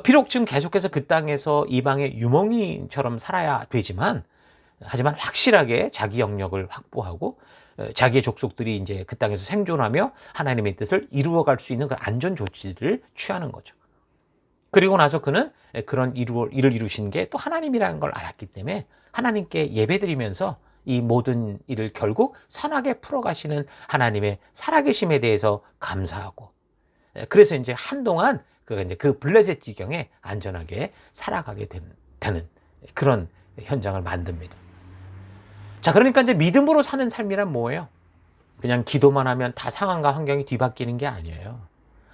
비록 지금 계속해서 그 땅에서 이방의 유목민처럼 살아야 되지만, 하지만 확실하게 자기 영역을 확보하고 자기의 족속들이 이제 그 땅에서 생존하며 하나님의 뜻을 이루어갈 수 있는 그 안전 조치를 취하는 거죠. 그리고 나서 그는 그런 일을 이루신 게 또 하나님이라는 걸 알았기 때문에 하나님께 예배드리면서 이 모든 일을 결국 선하게 풀어가시는 하나님의 살아계심에 대해서 감사하고, 그래서 이제 한동안 그 블레셋 지경에 안전하게 살아가게 되는 그런 현장을 만듭니다. 자, 그러니까 이제 믿음으로 사는 삶이란 뭐예요? 그냥 기도만 하면 다 상황과 환경이 뒤바뀌는 게 아니에요.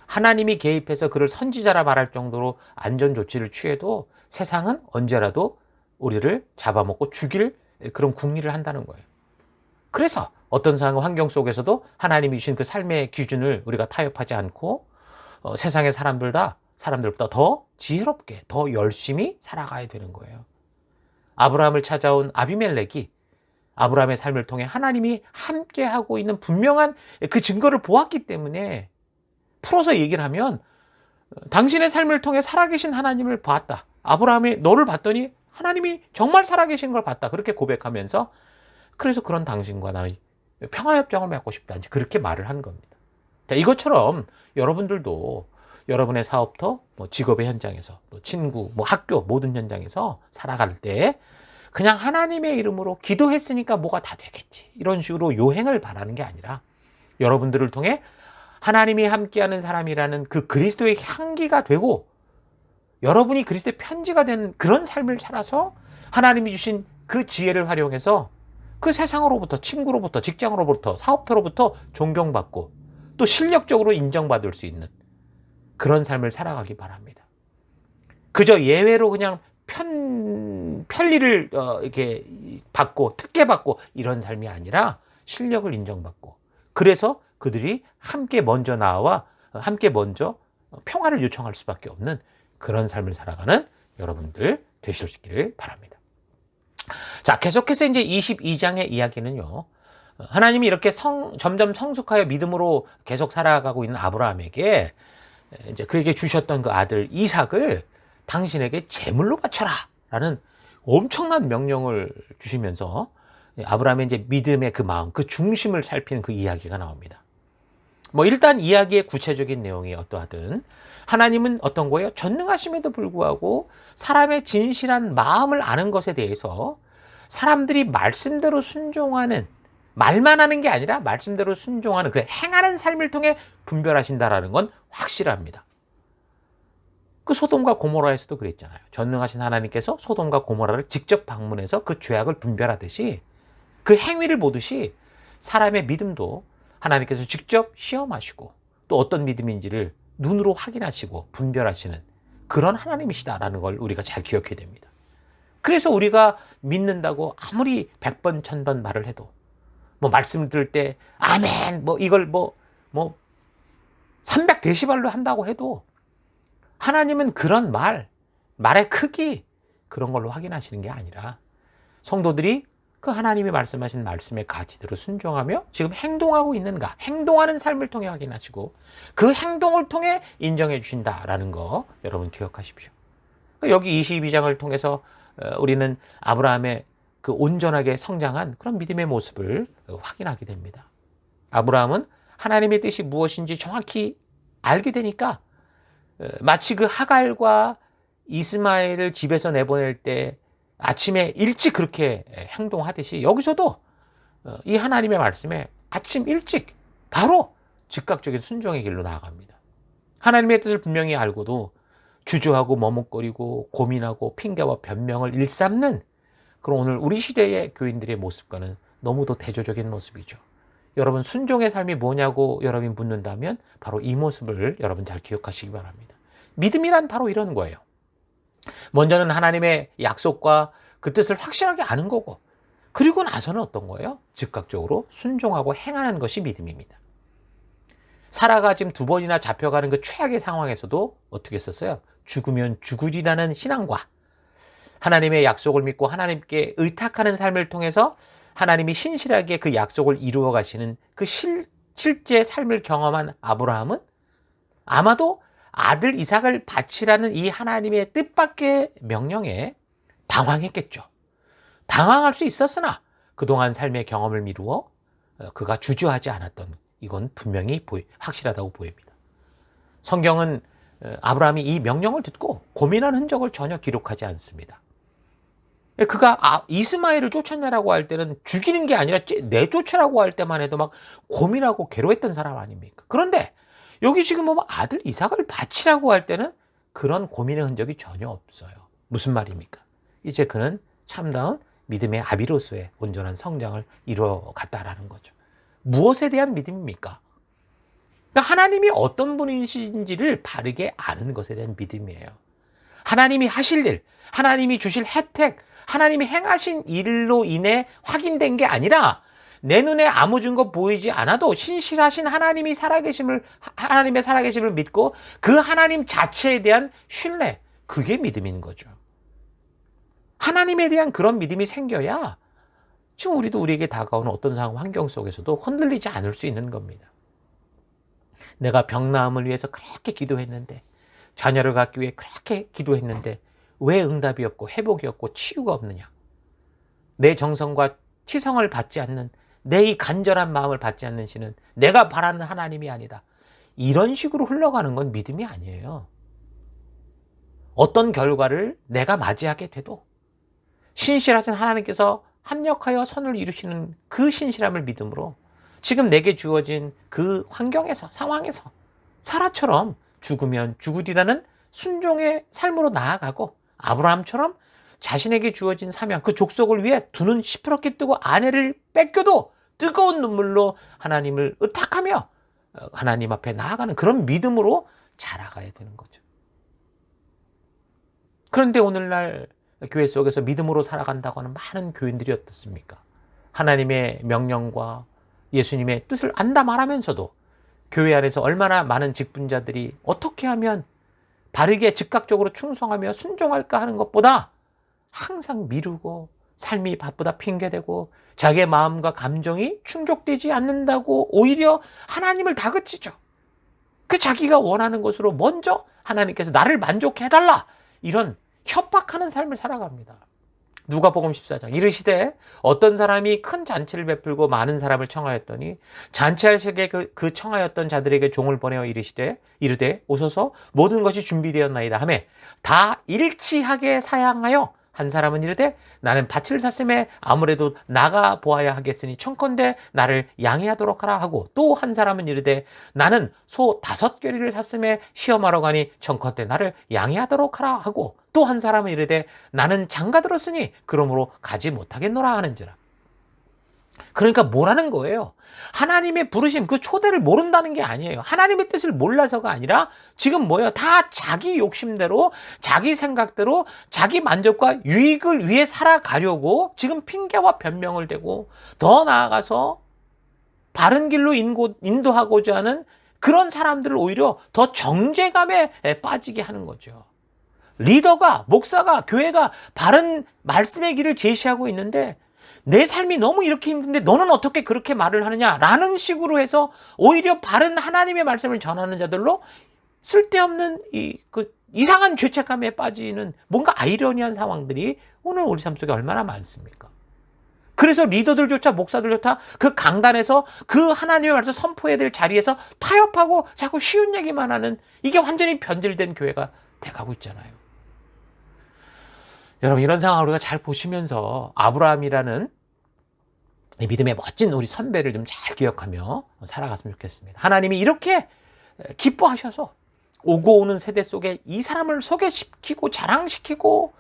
하나님이 개입해서 그를 선지자라 말할 정도로 안전 조치를 취해도 세상은 언제라도 우리를 잡아먹고 죽일 그런 궁리를 한다는 거예요. 그래서 어떤 상황 환경 속에서도 하나님이 주신 그 삶의 기준을 우리가 타협하지 않고 세상의 사람들보다 더 지혜롭게 더 열심히 살아가야 되는 거예요. 아브라함을 찾아온 아비멜렉이 아브라함의 삶을 통해 하나님이 함께하고 있는 분명한 그 증거를 보았기 때문에, 풀어서 얘기를 하면 당신의 삶을 통해 살아계신 하나님을 봤다. 아브라함이 너를 봤더니 하나님이 정말 살아계신 걸 봤다. 그렇게 고백하면서 그래서 그런 당신과 나는 평화협정을 맺고 싶다. 이제 그렇게 말을 한 겁니다. 자, 이것처럼 여러분들도 여러분의 사업터, 직업의 현장에서, 또 친구, 학교 모든 현장에서 살아갈 때 그냥 하나님의 이름으로 기도했으니까 뭐가 다 되겠지, 이런 식으로 요행을 바라는 게 아니라 여러분들을 통해 하나님이 함께하는 사람이라는 그 그리스도의 향기가 되고 여러분이 그리스도의 편지가 되는 그런 삶을 살아서 하나님이 주신 그 지혜를 활용해서 그 세상으로부터, 친구로부터, 직장으로부터, 사업터로부터 존경받고 또 실력적으로 인정받을 수 있는 그런 삶을 살아가기 바랍니다. 그저 예외로 그냥 편리를 이렇게 받고 특혜받고 이런 삶이 아니라 실력을 인정받고, 그래서 그들이 함께 먼저 나와 함께 먼저 평화를 요청할 수밖에 없는 그런 삶을 살아가는 여러분들 되실 수 있기를 바랍니다. 자, 계속해서 이제 22장의 이야기는요, 하나님이 이렇게 점점 성숙하여 믿음으로 계속 살아가고 있는 아브라함에게 이제 그에게 주셨던 그 아들 이삭을 당신에게 제물로 바쳐라 라는 엄청난 명령을 주시면서 아브라함의 이제 믿음의 그 마음, 그 중심을 살피는 그 이야기가 나옵니다. 뭐 일단 이야기의 구체적인 내용이 어떠하든 하나님은 어떤 거예요? 전능하심에도 불구하고 사람의 진실한 마음을 아는 것에 대해서 사람들이 말씀대로 순종하는, 말만 하는 게 아니라 말씀대로 순종하는 그 행하는 삶을 통해 분별하신다라는 건 확실합니다. 그 소돔과 고모라에서도 그랬잖아요. 전능하신 하나님께서 소돔과 고모라를 직접 방문해서 그 죄악을 분별하듯이 그 행위를 보듯이 사람의 믿음도 하나님께서 직접 시험하시고 또 어떤 믿음인지를 눈으로 확인하시고 분별하시는 그런 하나님이시다라는 걸 우리가 잘 기억해야 됩니다. 그래서 우리가 믿는다고 아무리 100번 1000번 말을 해도, 뭐 말씀 들을 때 아멘 뭐 이걸 뭐 300데시벨로 한다고 해도 하나님은 그런 말의 크기 그런 걸로 확인하시는 게 아니라 성도들이 그 하나님이 말씀하신 말씀의 가치대로 순종하며 지금 행동하고 있는가, 행동하는 삶을 통해 확인하시고 그 행동을 통해 인정해 주신다라는 거 여러분 기억하십시오. 여기 22장을 통해서 우리는 아브라함의 그 온전하게 성장한 그런 믿음의 모습을 확인하게 됩니다. 아브라함은 하나님의 뜻이 무엇인지 정확히 알게 되니까 마치 그 하갈과 이스마엘을 집에서 내보낼 때 아침에 일찍 그렇게 행동하듯이 여기서도 이 하나님의 말씀에 아침 일찍 바로 즉각적인 순종의 길로 나아갑니다. 하나님의 뜻을 분명히 알고도 주저하고 머뭇거리고 고민하고 핑계와 변명을 일삼는 그런 오늘 우리 시대의 교인들의 모습과는 너무도 대조적인 모습이죠. 여러분 순종의 삶이 뭐냐고 여러분이 묻는다면 바로 이 모습을 여러분 잘 기억하시기 바랍니다. 믿음이란 바로 이런 거예요. 먼저는 하나님의 약속과 그 뜻을 확실하게 아는 거고, 그리고 나서는 어떤 거예요? 즉각적으로 순종하고 행하는 것이 믿음입니다. 사라가 지금 2번이나 잡혀가는 그 최악의 상황에서도 어떻게 했었어요? 죽으면 죽으리라는 신앙과 하나님의 약속을 믿고 하나님께 의탁하는 삶을 통해서 하나님이 신실하게 그 약속을 이루어 가시는 그 실제 삶을 경험한 아브라함은 아마도 아들 이삭을 바치라는 이 하나님의 뜻밖의 명령에 당황했겠죠. 당황할 수 있었으나 그동안 삶의 경험을 미루어 그가 주저하지 않았던 이건 분명히 확실하다고 보입니다. 성경은 아브라함이 이 명령을 듣고 고민한 흔적을 전혀 기록하지 않습니다. 그가 이스마엘을 쫓아내라고 할 때는 죽이는 게 아니라 내쫓으라고 할 때만 해도 막 고민하고 괴로웠던 사람 아닙니까? 그런데 여기 지금 뭐 아들 이삭을 바치라고 할 때는 그런 고민의 흔적이 전혀 없어요. 무슨 말입니까? 이제 그는 참다운 믿음의 아비로서의 온전한 성장을 이루어갔다라는 거죠. 무엇에 대한 믿음입니까? 그러니까 하나님이 어떤 분이신지를 바르게 아는 것에 대한 믿음이에요. 하나님이 하실 일, 하나님이 주실 혜택, 하나님이 행하신 일로 인해 확인된 게 아니라 내 눈에 아무 증거 보이지 않아도 신실하신 하나님의 살아계심을 믿고 그 하나님 자체에 대한 신뢰, 그게 믿음인 거죠. 하나님에 대한 그런 믿음이 생겨야 지금 우리도 우리에게 다가오는 어떤 상황, 환경 속에서도 흔들리지 않을 수 있는 겁니다. 내가 병 나음을 위해서 그렇게 기도했는데, 자녀를 갖기 위해 그렇게 기도했는데 왜 응답이 없고 회복이 없고 치유가 없느냐? 내 정성과 치성을 받지 않는, 내 이 간절한 마음을 받지 않는 신은 내가 바라는 하나님이 아니다. 이런 식으로 흘러가는 건 믿음이 아니에요. 어떤 결과를 내가 맞이하게 돼도 신실하신 하나님께서 합력하여 선을 이루시는 그 신실함을 믿음으로 지금 내게 주어진 그 환경에서, 상황에서 사라처럼 죽으면 죽으리라는 순종의 삶으로 나아가고, 아브라함처럼 자신에게 주어진 사명, 그 족속을 위해 두 눈 시퍼렇게 뜨고 아내를 뺏겨도 뜨거운 눈물로 하나님을 의탁하며 하나님 앞에 나아가는 그런 믿음으로 자라가야 되는 거죠. 그런데 오늘날 교회 속에서 믿음으로 살아간다고 하는 많은 교인들이 어떻습니까? 하나님의 명령과 예수님의 뜻을 안다 말하면서도 교회 안에서 얼마나 많은 직분자들이 어떻게 하면 바르게 즉각적으로 충성하며 순종할까 하는 것보다 항상 미루고 삶이 바쁘다 핑계대고 자기의 마음과 감정이 충족되지 않는다고 오히려 하나님을 다그치죠. 그 자기가 원하는 것으로 먼저 하나님께서 나를 만족해 해달라, 이런 협박하는 삶을 살아갑니다. 누가복음 14장 이르시되 어떤 사람이 큰 잔치를 베풀고 많은 사람을 청하였더니 잔치할 시에 그 청하였던 자들에게 종을 보내어 이르되 오소서 모든 것이 준비되었나이다 하매 다 일치하게 사양하여 한 사람은 이르되 나는 밭을 샀음에 아무래도 나가 보아야 하겠으니 청컨대 나를 양해하도록 하라 하고, 또 한 사람은 이르되 나는 소 5겨리를 샀음에 시험하러 가니 청컨대 나를 양해하도록 하라 하고, 또 한 사람은 이르되 나는 장가 들었으니 그러므로 가지 못하겠노라 하는지라. 그러니까 뭐라는 거예요? 하나님의 부르심, 그 초대를 모른다는 게 아니에요. 하나님의 뜻을 몰라서가 아니라 지금 뭐예요? 다 자기 욕심대로, 자기 생각대로, 자기 만족과 유익을 위해 살아가려고 지금 핑계와 변명을 대고, 더 나아가서 바른 길로 인도하고자 하는 그런 사람들을 오히려 더 정죄감에 빠지게 하는 거죠. 리더가, 목사가, 교회가 바른 말씀의 길을 제시하고 있는데 내 삶이 너무 이렇게 힘든데 너는 어떻게 그렇게 말을 하느냐라는 식으로 해서 오히려 바른 하나님의 말씀을 전하는 자들로 쓸데없는 이상한 죄책감에 빠지는 뭔가 아이러니한 상황들이 오늘 우리 삶 속에 얼마나 많습니까? 그래서 리더들조차, 목사들조차 그 강단에서 그 하나님의 말씀 선포해야 될 자리에서 타협하고 자꾸 쉬운 얘기만 하는, 이게 완전히 변질된 교회가 돼가고 있잖아요. 여러분, 이런 상황을 우리가 잘 보시면서 아브라함이라는 이 믿음의 멋진 우리 선배를 좀 잘 기억하며 살아갔으면 좋겠습니다. 하나님이 이렇게 기뻐하셔서 오고 오는 세대 속에 이 사람을 소개시키고 자랑시키고,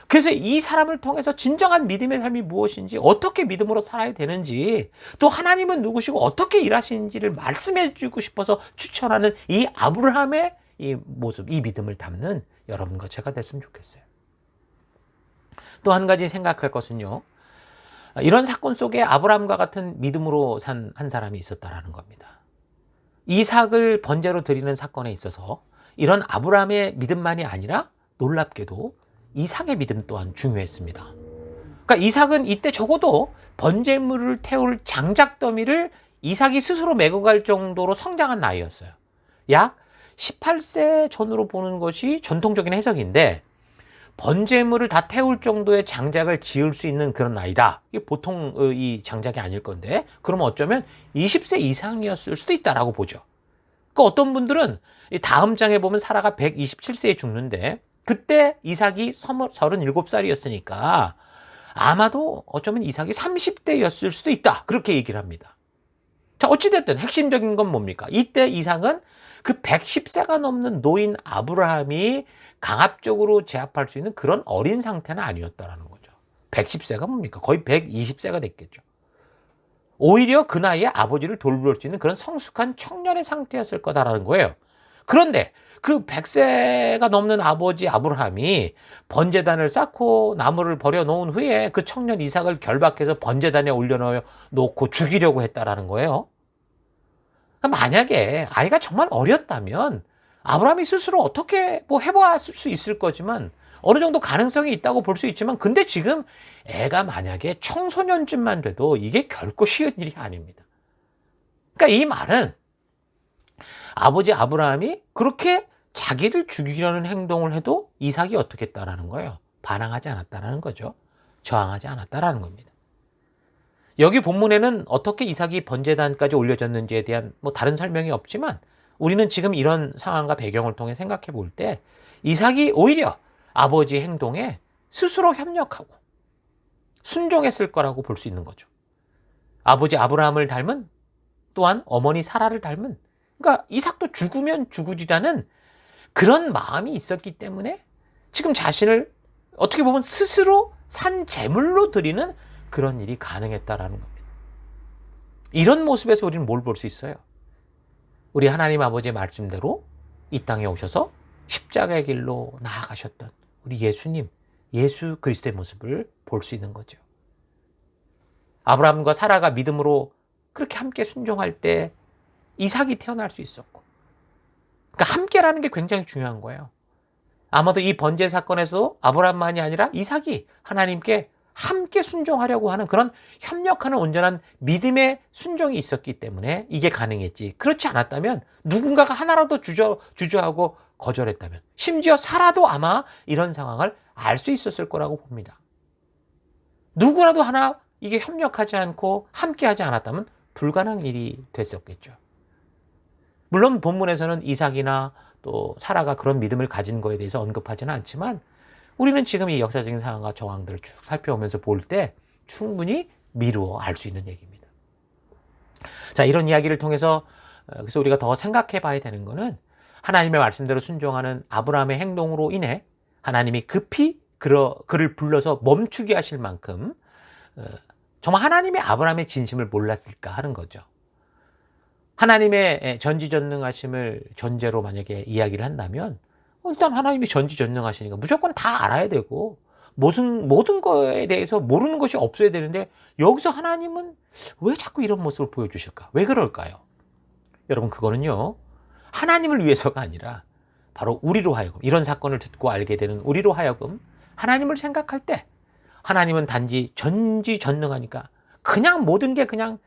그래서 이 사람을 통해서 진정한 믿음의 삶이 무엇인지, 어떻게 믿음으로 살아야 되는지, 또 하나님은 누구시고 어떻게 일하시는지를 말씀해 주고 싶어서 추천하는 이 아브라함의 이 모습, 이 믿음을 담는 여러분과 제가 됐으면 좋겠어요. 또 한 가지 생각할 것은요, 이런 사건 속에 아브라함과 같은 믿음으로 산 한 사람이 있었다라는 겁니다. 이삭을 번제로 드리는 사건에 있어서 이런 아브라함의 믿음만이 아니라 놀랍게도 이삭의 믿음 또한 중요했습니다. 그러니까 이삭은 이때 적어도 번제물을 태울 장작더미를 이삭이 스스로 메고 갈 정도로 성장한 나이였어요. 약 18세 전으로 보는 것이 전통적인 해석인데, 번제물을 다 태울 정도의 장작을 지을 수 있는 그런 나이다. 이게 보통 이 장작이 아닐 건데, 그러면 어쩌면 20세 이상이었을 수도 있다라고 보죠. 그러니까 어떤 분들은 다음 장에 보면 사라가 127세에 죽는데 그때 이삭이 37살이었으니까 아마도 어쩌면 이삭이 30대였을 수도 있다, 그렇게 얘기를 합니다. 자, 어찌됐든 핵심적인 건 뭡니까? 이때 이삭은 그 110세가 넘는 노인 아브라함이 강압적으로 제압할 수 있는 그런 어린 상태는 아니었다라는 거죠. 110세가 뭡니까? 거의 120세가 됐겠죠. 오히려 그 나이에 아버지를 돌볼 수 있는 그런 성숙한 청년의 상태였을 거다라는 거예요. 그런데 그 100세가 넘는 아버지 아브라함이 번제단을 쌓고 나무를 버려놓은 후에 그 청년 이삭을 결박해서 번제단에 올려놓고 죽이려고 했다라는 거예요. 만약에 아이가 정말 어렸다면 아브라함이 스스로 어떻게 해보았을 수 있을 거지만, 어느 정도 가능성이 있다고 볼 수 있지만, 근데 지금 애가 만약에 청소년쯤만 돼도 이게 결코 쉬운 일이 아닙니다. 그러니까 이 말은 아버지 아브라함이 그렇게 자기를 죽이려는 행동을 해도 이삭이 어떻게 했다라는 거예요? 반항하지 않았다라는 거죠. 저항하지 않았다라는 겁니다. 여기 본문에는 어떻게 이삭이 번제단까지 올려졌는지에 대한 다른 설명이 없지만, 우리는 지금 이런 상황과 배경을 통해 생각해 볼 때 이삭이 오히려 아버지 행동에 스스로 협력하고 순종했을 거라고 볼 수 있는 거죠. 아버지 아브라함을 닮은, 또한 어머니 사라를 닮은, 그러니까 이삭도 죽으면 죽으리라는 그런 마음이 있었기 때문에 지금 자신을 어떻게 보면 스스로 산 제물로 드리는 그런 일이 가능했다라는 겁니다. 이런 모습에서 우리는 뭘 볼 수 있어요? 우리 하나님 아버지의 말씀대로 이 땅에 오셔서 십자가의 길로 나아가셨던 우리 예수님, 예수 그리스도의 모습을 볼 수 있는 거죠. 아브라함과 사라가 믿음으로 그렇게 함께 순종할 때 이삭이 태어날 수 있었고, 그러니까 함께라는 게 굉장히 중요한 거예요. 아마도 이 번제 사건에서 아브라함만이 아니라 이삭이 하나님께 함께 순종하려고 하는 그런 협력하는 온전한 믿음의 순종이 있었기 때문에 이게 가능했지. 그렇지 않았다면 누군가가 하나라도 주저하고 거절했다면, 심지어 사라도 아마 이런 상황을 알 수 있었을 거라고 봅니다. 누구라도 하나 이게 협력하지 않고 함께하지 않았다면 불가능한 일이 됐었겠죠. 물론 본문에서는 이삭이나 또 사라가 그런 믿음을 가진 거에 대해서 언급하지는 않지만 우리는 지금 이 역사적인 상황과 정황들을 쭉 살펴오면서 볼 때 충분히 미루어 알 수 있는 얘기입니다. 자, 이런 이야기를 통해서 그래서 우리가 더 생각해 봐야 되는 거는 하나님의 말씀대로 순종하는 아브라함의 행동으로 인해 하나님이 급히 그를 불러서 멈추게 하실 만큼 정말 하나님이 아브라함의 진심을 몰랐을까 하는 거죠. 하나님의 전지전능하심을 전제로 만약에 이야기를 한다면 일단 하나님이 전지전능하시니까 무조건 다 알아야 되고 모든 거에 대해서 모르는 것이 없어야 되는데 여기서 하나님은 왜 자꾸 이런 모습을 보여주실까? 왜 그럴까요? 여러분, 그거는요, 하나님을 위해서가 아니라 바로 우리로 하여금, 이런 사건을 듣고 알게 되는 우리로 하여금 하나님을 생각할 때 하나님은 단지 전지전능하니까 그냥 모든 게 그냥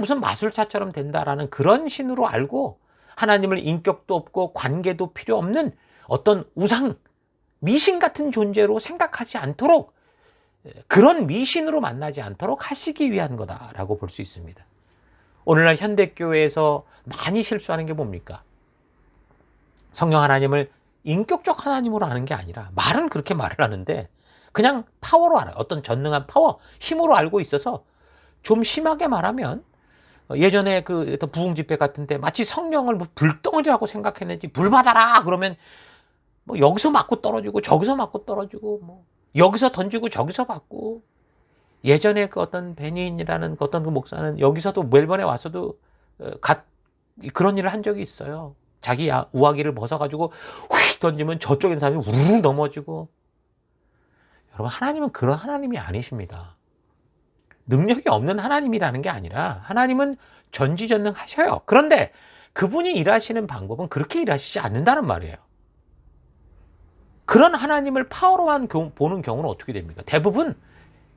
무슨 마술사처럼 된다라는 그런 신으로 알고 하나님을 인격도 없고 관계도 필요 없는 어떤 우상, 미신 같은 존재로 생각하지 않도록, 그런 미신으로 만나지 않도록 하시기 위한 거다라고 볼 수 있습니다. 오늘날 현대교회에서 많이 실수하는 게 뭡니까? 성령 하나님을 인격적 하나님으로 아는 게 아니라 말은 그렇게 말을 하는데 그냥 파워로 알아요. 어떤 전능한 파워, 힘으로 알고 있어서 좀 심하게 말하면 예전에 그 부흥 집회 같은 데 마치 성령을 뭐 불덩어리라고 생각했는지 불 받아라 그러면 뭐 여기서 맞고 떨어지고 저기서 맞고 떨어지고 뭐 여기서 던지고 저기서 받고, 예전에 그 어떤 베니인이라는 어떤 그 목사는 여기서도 멜번에 와서도 그런 일을 한 적이 있어요. 자기 우아기를 벗어가지고 휙 던지면 저쪽에 있는 사람이 우르르 넘어지고. 여러분, 하나님은 그런 하나님이 아니십니다. 능력이 없는 하나님이라는 게 아니라 하나님은 전지전능하셔요. 그런데 그분이 일하시는 방법은 그렇게 일하시지 않는다는 말이에요. 그런 하나님을 파워로만 보는 경우는 어떻게 됩니까? 대부분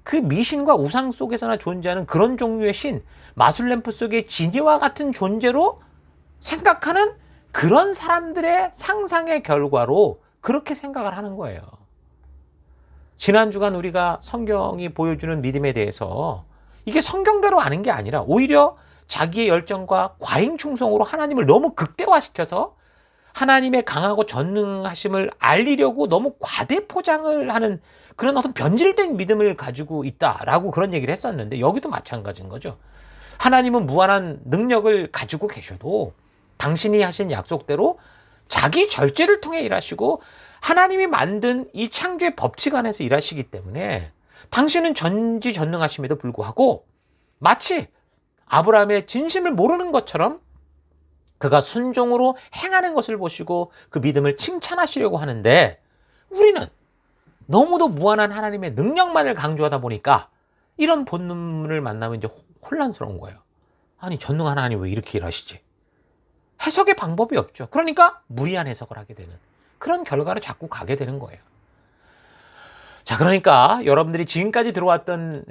그 미신과 우상 속에서나 존재하는 그런 종류의 신, 마술램프 속의 지니와 같은 존재로 생각하는 그런 사람들의 상상의 결과로 그렇게 생각을 하는 거예요. 지난 주간 우리가 성경이 보여주는 믿음에 대해서 이게 성경대로 아는 게 아니라 오히려 자기의 열정과 과잉 충성으로 하나님을 너무 극대화시켜서 하나님의 강하고 전능하심을 알리려고 너무 과대 포장을 하는 그런 어떤 변질된 믿음을 가지고 있다라고 그런 얘기를 했었는데, 여기도 마찬가지인 거죠. 하나님은 무한한 능력을 가지고 계셔도 당신이 하신 약속대로 자기 절제를 통해 일하시고 하나님이 만든 이 창조의 법칙 안에서 일하시기 때문에 당신은 전지전능하심에도 불구하고 마치 아브라함의 진심을 모르는 것처럼 그가 순종으로 행하는 것을 보시고 그 믿음을 칭찬하시려고 하는데, 우리는 너무도 무한한 하나님의 능력만을 강조하다 보니까 이런 본문을 만나면 이제 혼란스러운 거예요. 아니, 전능한 하나님 왜 이렇게 일하시지? 해석의 방법이 없죠. 그러니까 무리한 해석을 하게 되는 그런 결과로 자꾸 가게 되는 거예요. 자, 그러니까 여러분들이 지금까지 들어왔던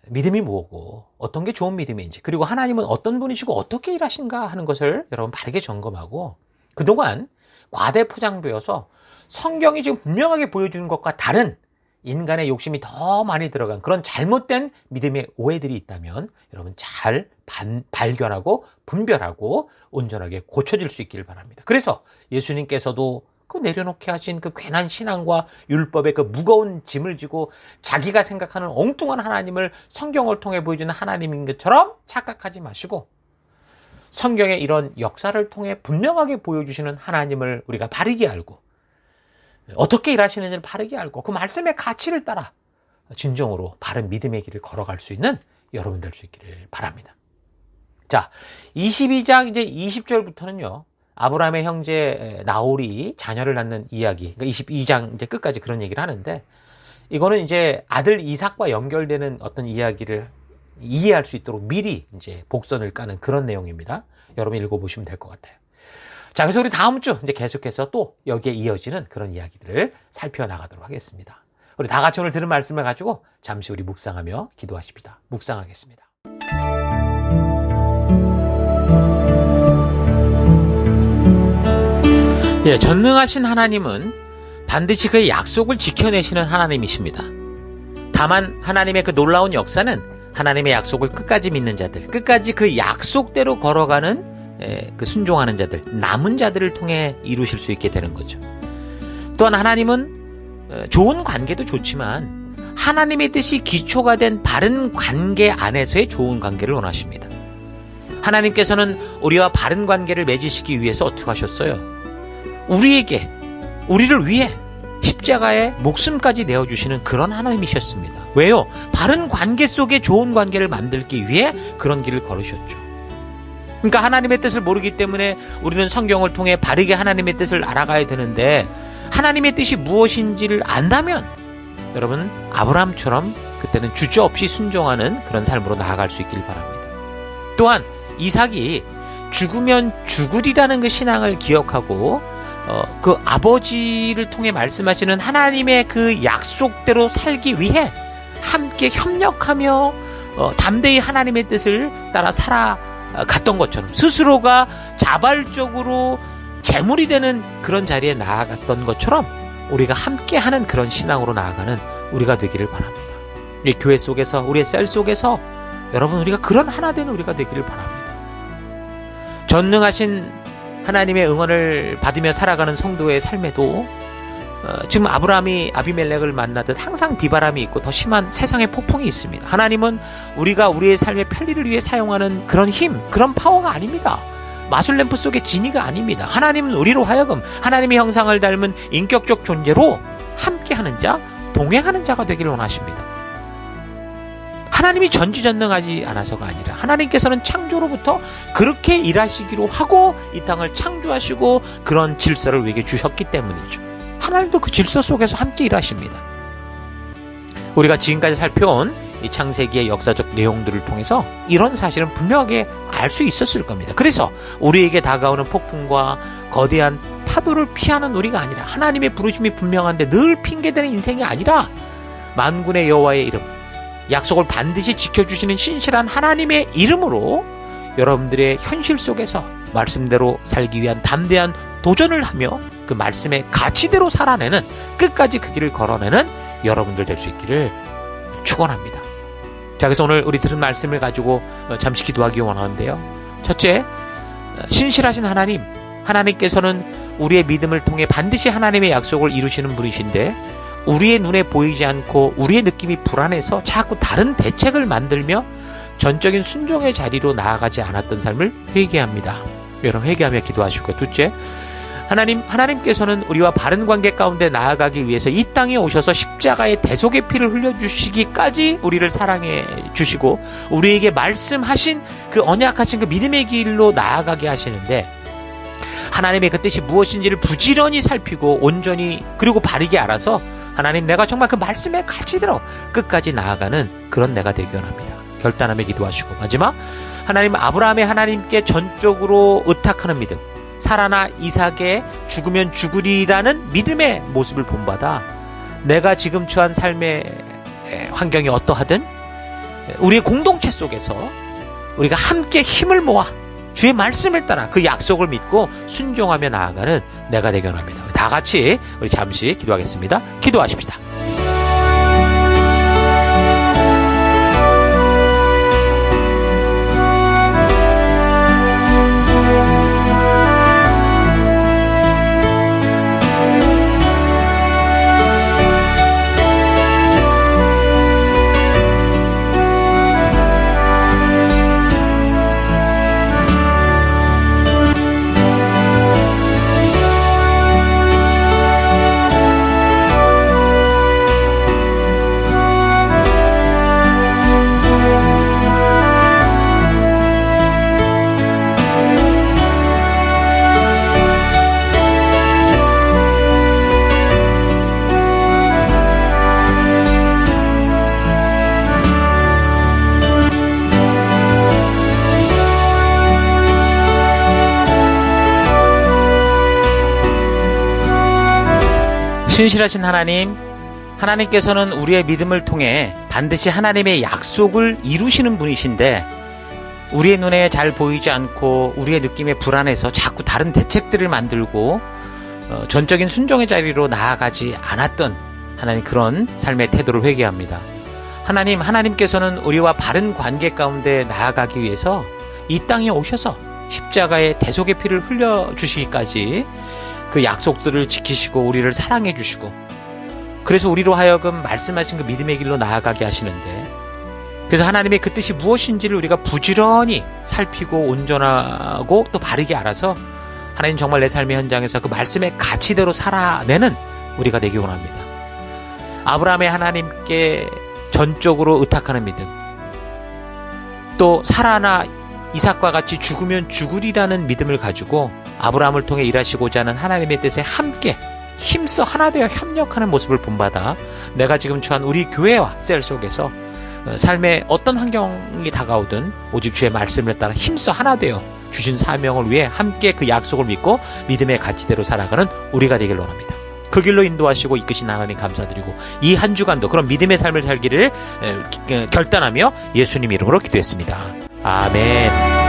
믿음이 뭐고 어떤 게 좋은 믿음인지, 그리고 하나님은 어떤 분이시고 어떻게 일하신가 하는 것을 여러분 바르게 점검하고, 그동안 과대 포장되어서 성경이 지금 분명하게 보여주는 것과 다른 인간의 욕심이 더 많이 들어간 그런 잘못된 믿음의 오해들이 있다면 여러분 잘 발견하고 분별하고 온전하게 고쳐질 수 있기를 바랍니다. 그래서 예수님께서도 그 내려놓게 하신 그 괜한 신앙과 율법의 그 무거운 짐을 지고 자기가 생각하는 엉뚱한 하나님을 성경을 통해 보여주는 하나님인 것처럼 착각하지 마시고 성경의 이런 역사를 통해 분명하게 보여주시는 하나님을 우리가 바르게 알고 어떻게 일하시는지를 바르게 알고 그 말씀의 가치를 따라 진정으로 바른 믿음의 길을 걸어갈 수 있는 여러분 될 수 있기를 바랍니다. 자, 22장 이제 20절부터는요. 아브라함의 형제 나홀이 자녀를 낳는 이야기. 그러니까 22장 이제 끝까지 그런 얘기를 하는데 이거는 이제 아들 이삭과 연결되는 어떤 이야기를 이해할 수 있도록 미리 이제 복선을 까는 그런 내용입니다. 여러분 읽어보시면 될 것 같아요. 자, 그래서 우리 다음 주 이제 계속해서 또 여기에 이어지는 그런 이야기들을 살펴나가도록 하겠습니다. 우리 다 같이 오늘 들은 말씀을 가지고 잠시 우리 묵상하며 기도하십니다. 묵상하겠습니다. 예, 전능하신 하나님은 반드시 그의 약속을 지켜내시는 하나님이십니다. 다만 하나님의 그 놀라운 역사는 하나님의 약속을 끝까지 믿는 자들, 끝까지 그 약속대로 걸어가는 그 순종하는 자들, 남은 자들을 통해 이루실 수 있게 되는 거죠. 또한 하나님은 좋은 관계도 좋지만 하나님의 뜻이 기초가 된 바른 관계 안에서의 좋은 관계를 원하십니다. 하나님께서는 우리와 바른 관계를 맺으시기 위해서 어떻게 하셨어요? 우리를 위해 십자가에 목숨까지 내어주시는 그런 하나님이셨습니다. 왜요? 바른 관계 속에 좋은 관계를 만들기 위해 그런 길을 걸으셨죠. 그러니까 하나님의 뜻을 모르기 때문에 우리는 성경을 통해 바르게 하나님의 뜻을 알아가야 되는데 하나님의 뜻이 무엇인지를 안다면 여러분 아브라함처럼 그때는 주저없이 순종하는 그런 삶으로 나아갈 수 있길 바랍니다. 또한 이삭이 죽으면 죽으리라는 그 신앙을 기억하고 그 아버지를 통해 말씀하시는 하나님의 그 약속대로 살기 위해 함께 협력하며 담대히 하나님의 뜻을 따라 살아갔던 것처럼 스스로가 자발적으로 재물이 되는 그런 자리에 나아갔던 것처럼 우리가 함께하는 그런 신앙으로 나아가는 우리가 되기를 바랍니다. 우리 교회 속에서 우리의 셀 속에서 여러분 우리가 그런 하나 되는 우리가 되기를 바랍니다. 전능하신 하나님의 응원을 받으며 살아가는 성도의 삶에도 지금 아브라함이 아비멜렉을 만나듯 항상 비바람이 있고 더 심한 세상의 폭풍이 있습니다. 하나님은 우리가 우리의 삶의 편리를 위해 사용하는 그런 힘, 그런 파워가 아닙니다. 마술램프 속의 지니가 아닙니다. 하나님은 우리로 하여금 하나님의 형상을 닮은 인격적 존재로 함께하는 자, 동행하는 자가 되기를 원하십니다. 하나님이 전지전능하지 않아서가 아니라 하나님께서는 창조로부터 그렇게 일하시기로 하고 이 땅을 창조하시고 그런 질서를 우리에게 주셨기 때문이죠. 하나님도 그 질서 속에서 함께 일하십니다. 우리가 지금까지 살펴온 이 창세기의 역사적 내용들을 통해서 이런 사실은 분명하게 알 수 있었을 겁니다. 그래서 우리에게 다가오는 폭풍과 거대한 파도를 피하는 우리가 아니라 하나님의 부르심이 분명한데 늘 핑계대는 인생이 아니라 만군의 여호와의 이름, 약속을 반드시 지켜주시는 신실한 하나님의 이름으로 여러분들의 현실 속에서 말씀대로 살기 위한 담대한 도전을 하며 그 말씀의 가치대로 살아내는 끝까지 그 길을 걸어내는 여러분들 될 수 있기를 축원합니다. 자, 그래서 오늘 우리 들은 말씀을 가지고 잠시 기도하기 원하는데요. 첫째, 신실하신 하나님께서는 우리의 믿음을 통해 반드시 하나님의 약속을 이루시는 분이신데 우리의 눈에 보이지 않고 우리의 느낌이 불안해서 자꾸 다른 대책을 만들며 전적인 순종의 자리로 나아가지 않았던 삶을 회개합니다. 여러분 회개하며 기도하시고요. 둘째, 하나님께서는 우리와 바른 관계 가운데 나아가기 위해서 이 땅에 오셔서 십자가의 대속의 피를 흘려주시기까지 우리를 사랑해 주시고 우리에게 말씀하신 그 언약하신 그 믿음의 길로 나아가게 하시는데 하나님의 그 뜻이 무엇인지를 부지런히 살피고 온전히 그리고 바르게 알아서 하나님 내가 정말 그 말씀의 가치대로 끝까지 나아가는 그런 내가 되기 원합니다. 결단하며 기도하시고 마지막 하나님 아브라함의 하나님께 전적으로 의탁하는 믿음 사라나 이삭의 죽으면 죽으리라는 믿음의 모습을 본받아 내가 지금 처한 삶의 환경이 어떠하든 우리의 공동체 속에서 우리가 함께 힘을 모아 주의 말씀을 따라 그 약속을 믿고 순종하며 나아가는 내가 되기 원합니다. 다 같이 우리 잠시 기도하겠습니다. 기도하십시다. 신실하신 하나님, 하나님께서는 우리의 믿음을 통해 반드시 하나님의 약속을 이루시는 분이신데 우리의 눈에 잘 보이지 않고 우리의 느낌에 불안해서 자꾸 다른 대책들을 만들고 전적인 순종의 자리로 나아가지 않았던 하나님, 그런 삶의 태도를 회개합니다. 하나님께서는 우리와 바른 관계 가운데 나아가기 위해서 이 땅에 오셔서 십자가의 대속의 피를 흘려주시기까지 그 약속들을 지키시고 우리를 사랑해 주시고, 그래서 우리로 하여금 말씀하신 그 믿음의 길로 나아가게 하시는데, 그래서 하나님의 그 뜻이 무엇인지를 우리가 부지런히 살피고 온전하고 또 바르게 알아서 하나님 정말 내 삶의 현장에서 그 말씀의 가치대로 살아내는 우리가 되기 원합니다. 아브라함의 하나님께 전적으로 의탁하는 믿음, 또 사라나 이삭과 같이 죽으면 죽으리라는 믿음을 가지고 아브라함을 통해 일하시고자 하는 하나님의 뜻에 함께 힘써 하나 되어 협력하는 모습을 본받아 내가 지금 처한 우리 교회와 셀 속에서 삶의 어떤 환경이 다가오든 오직 주의 말씀을 따라 힘써 하나 되어 주신 사명을 위해 함께 그 약속을 믿고 믿음의 가치대로 살아가는 우리가 되길 원합니다. 그 길로 인도하시고 이끄신 하나님 감사드리고 이 한 주간도 그런 믿음의 삶을 살기를 결단하며 예수님 이름으로 기도했습니다. 아멘.